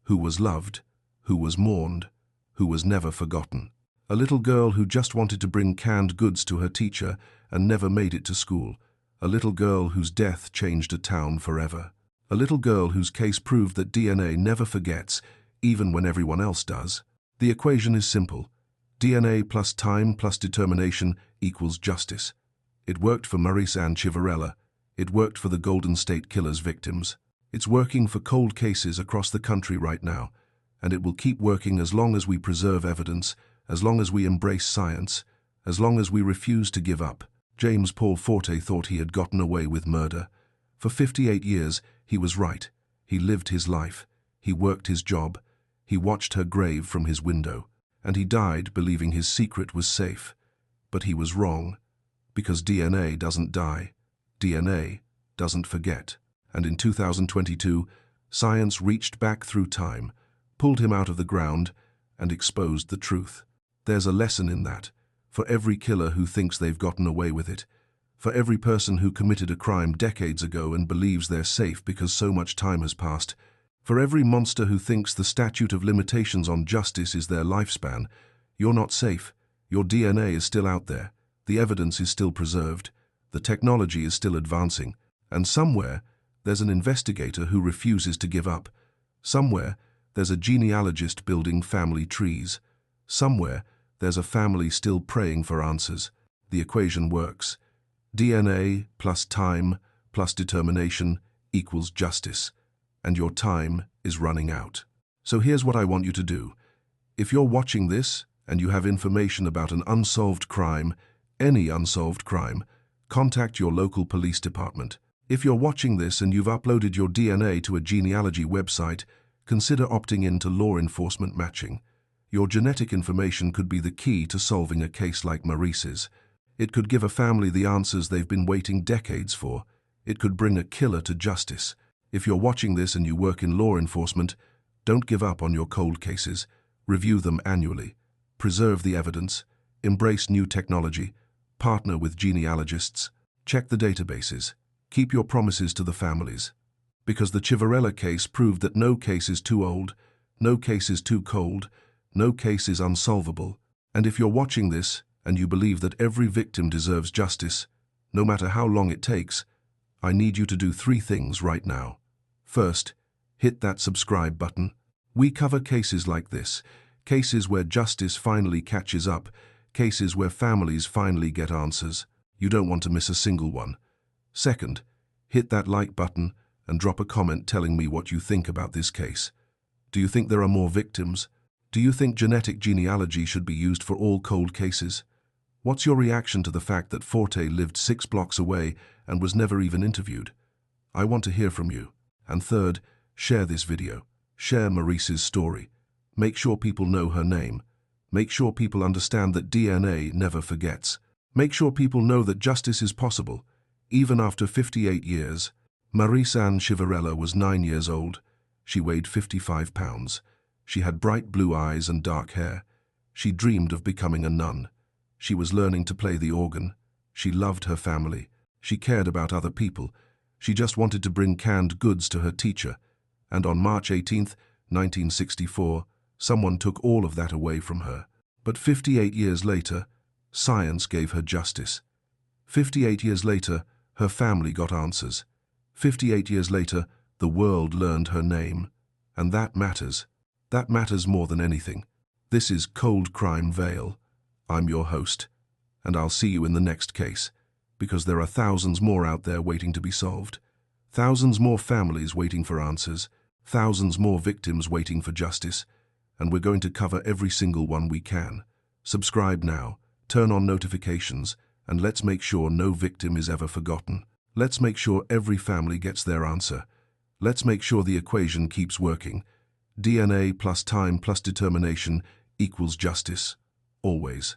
who was loved, who was mourned, who was never forgotten. A little girl who just wanted to bring canned goods to her teacher and never made it to school. A little girl whose death changed a town forever. A little girl whose case proved that DNA never forgets, even when everyone else does. The equation is simple. DNA plus time plus determination equals justice. It worked for Marice Anne Chiverella. It worked for the Golden State Killer's victims. It's working for cold cases across the country right now, and it will keep working as long as we preserve evidence, as long as we embrace science, as long as we refuse to give up. James Paul Forte thought he had gotten away with murder. For 58 years, he was right. He lived his life. He worked his job. He watched her grave from his window. And he died believing his secret was safe. But he was wrong. Because DNA doesn't die. DNA doesn't forget. And in 2022, science reached back through time, pulled him out of the ground, and exposed the truth. There's a lesson in that. For every killer who thinks they've gotten away with it. For every person who committed a crime decades ago and believes they're safe because so much time has passed. For every monster who thinks the statute of limitations on justice is their lifespan. You're not safe. Your DNA is still out there. The evidence is still preserved. The technology is still advancing. And somewhere, there's an investigator who refuses to give up. Somewhere, there's a genealogist building family trees. Somewhere, there's a family still praying for answers. The equation works. DNA plus time plus determination equals justice. And your time is running out. So here's what I want you to do. If you're watching this and you have information about an unsolved crime, any unsolved crime, contact your local police department. If you're watching this and you've uploaded your DNA to a genealogy website, consider opting in to law enforcement matching. Your genetic information could be the key to solving a case like Marice's. It could give a family the answers they've been waiting decades for. It could bring a killer to justice. If you're watching this and you work in law enforcement, don't give up on your cold cases. Review them annually. Preserve the evidence. Embrace new technology. Partner with genealogists. Check the databases. Keep your promises to the families. Because the Chiverella case proved that no case is too old, no case is too cold, no case is unsolvable. And if you're watching this and you believe that every victim deserves justice, no matter how long it takes, I need you to do 3 things right now. First, hit that subscribe button. We cover cases like this, cases where justice finally catches up, cases where families finally get answers. You don't want to miss a single one. Second, hit that like button and drop a comment telling me what you think about this case. Do you think there are more victims? Do you think genetic genealogy should be used for all cold cases? What's your reaction to the fact that Forte lived 6 blocks away and was never even interviewed? I want to hear from you. And third, share this video. Share Marice's story. Make sure people know her name. Make sure people understand that DNA never forgets. Make sure people know that justice is possible, even after 58 years. Marice Anne Chiverella was 9 years old. She weighed 55 pounds. She had bright blue eyes and dark hair. She dreamed of becoming a nun. She was learning to play the organ. She loved her family. She cared about other people. She just wanted to bring canned goods to her teacher. And on March 18, 1964, someone took all of that away from her. But 58 years later, science gave her justice. 58 years later, her family got answers. 58 years later, the world learned her name. And that matters. That matters more than anything. This is Cold Crime Vale. I'm your host, and I'll see you in the next case, because there are thousands more out there waiting to be solved. Thousands more families waiting for answers. Thousands more victims waiting for justice. And we're going to cover every single one we can. Subscribe now, turn on notifications, and let's make sure no victim is ever forgotten. Let's make sure every family gets their answer. Let's make sure the equation keeps working. DNA plus time plus determination equals justice. Always.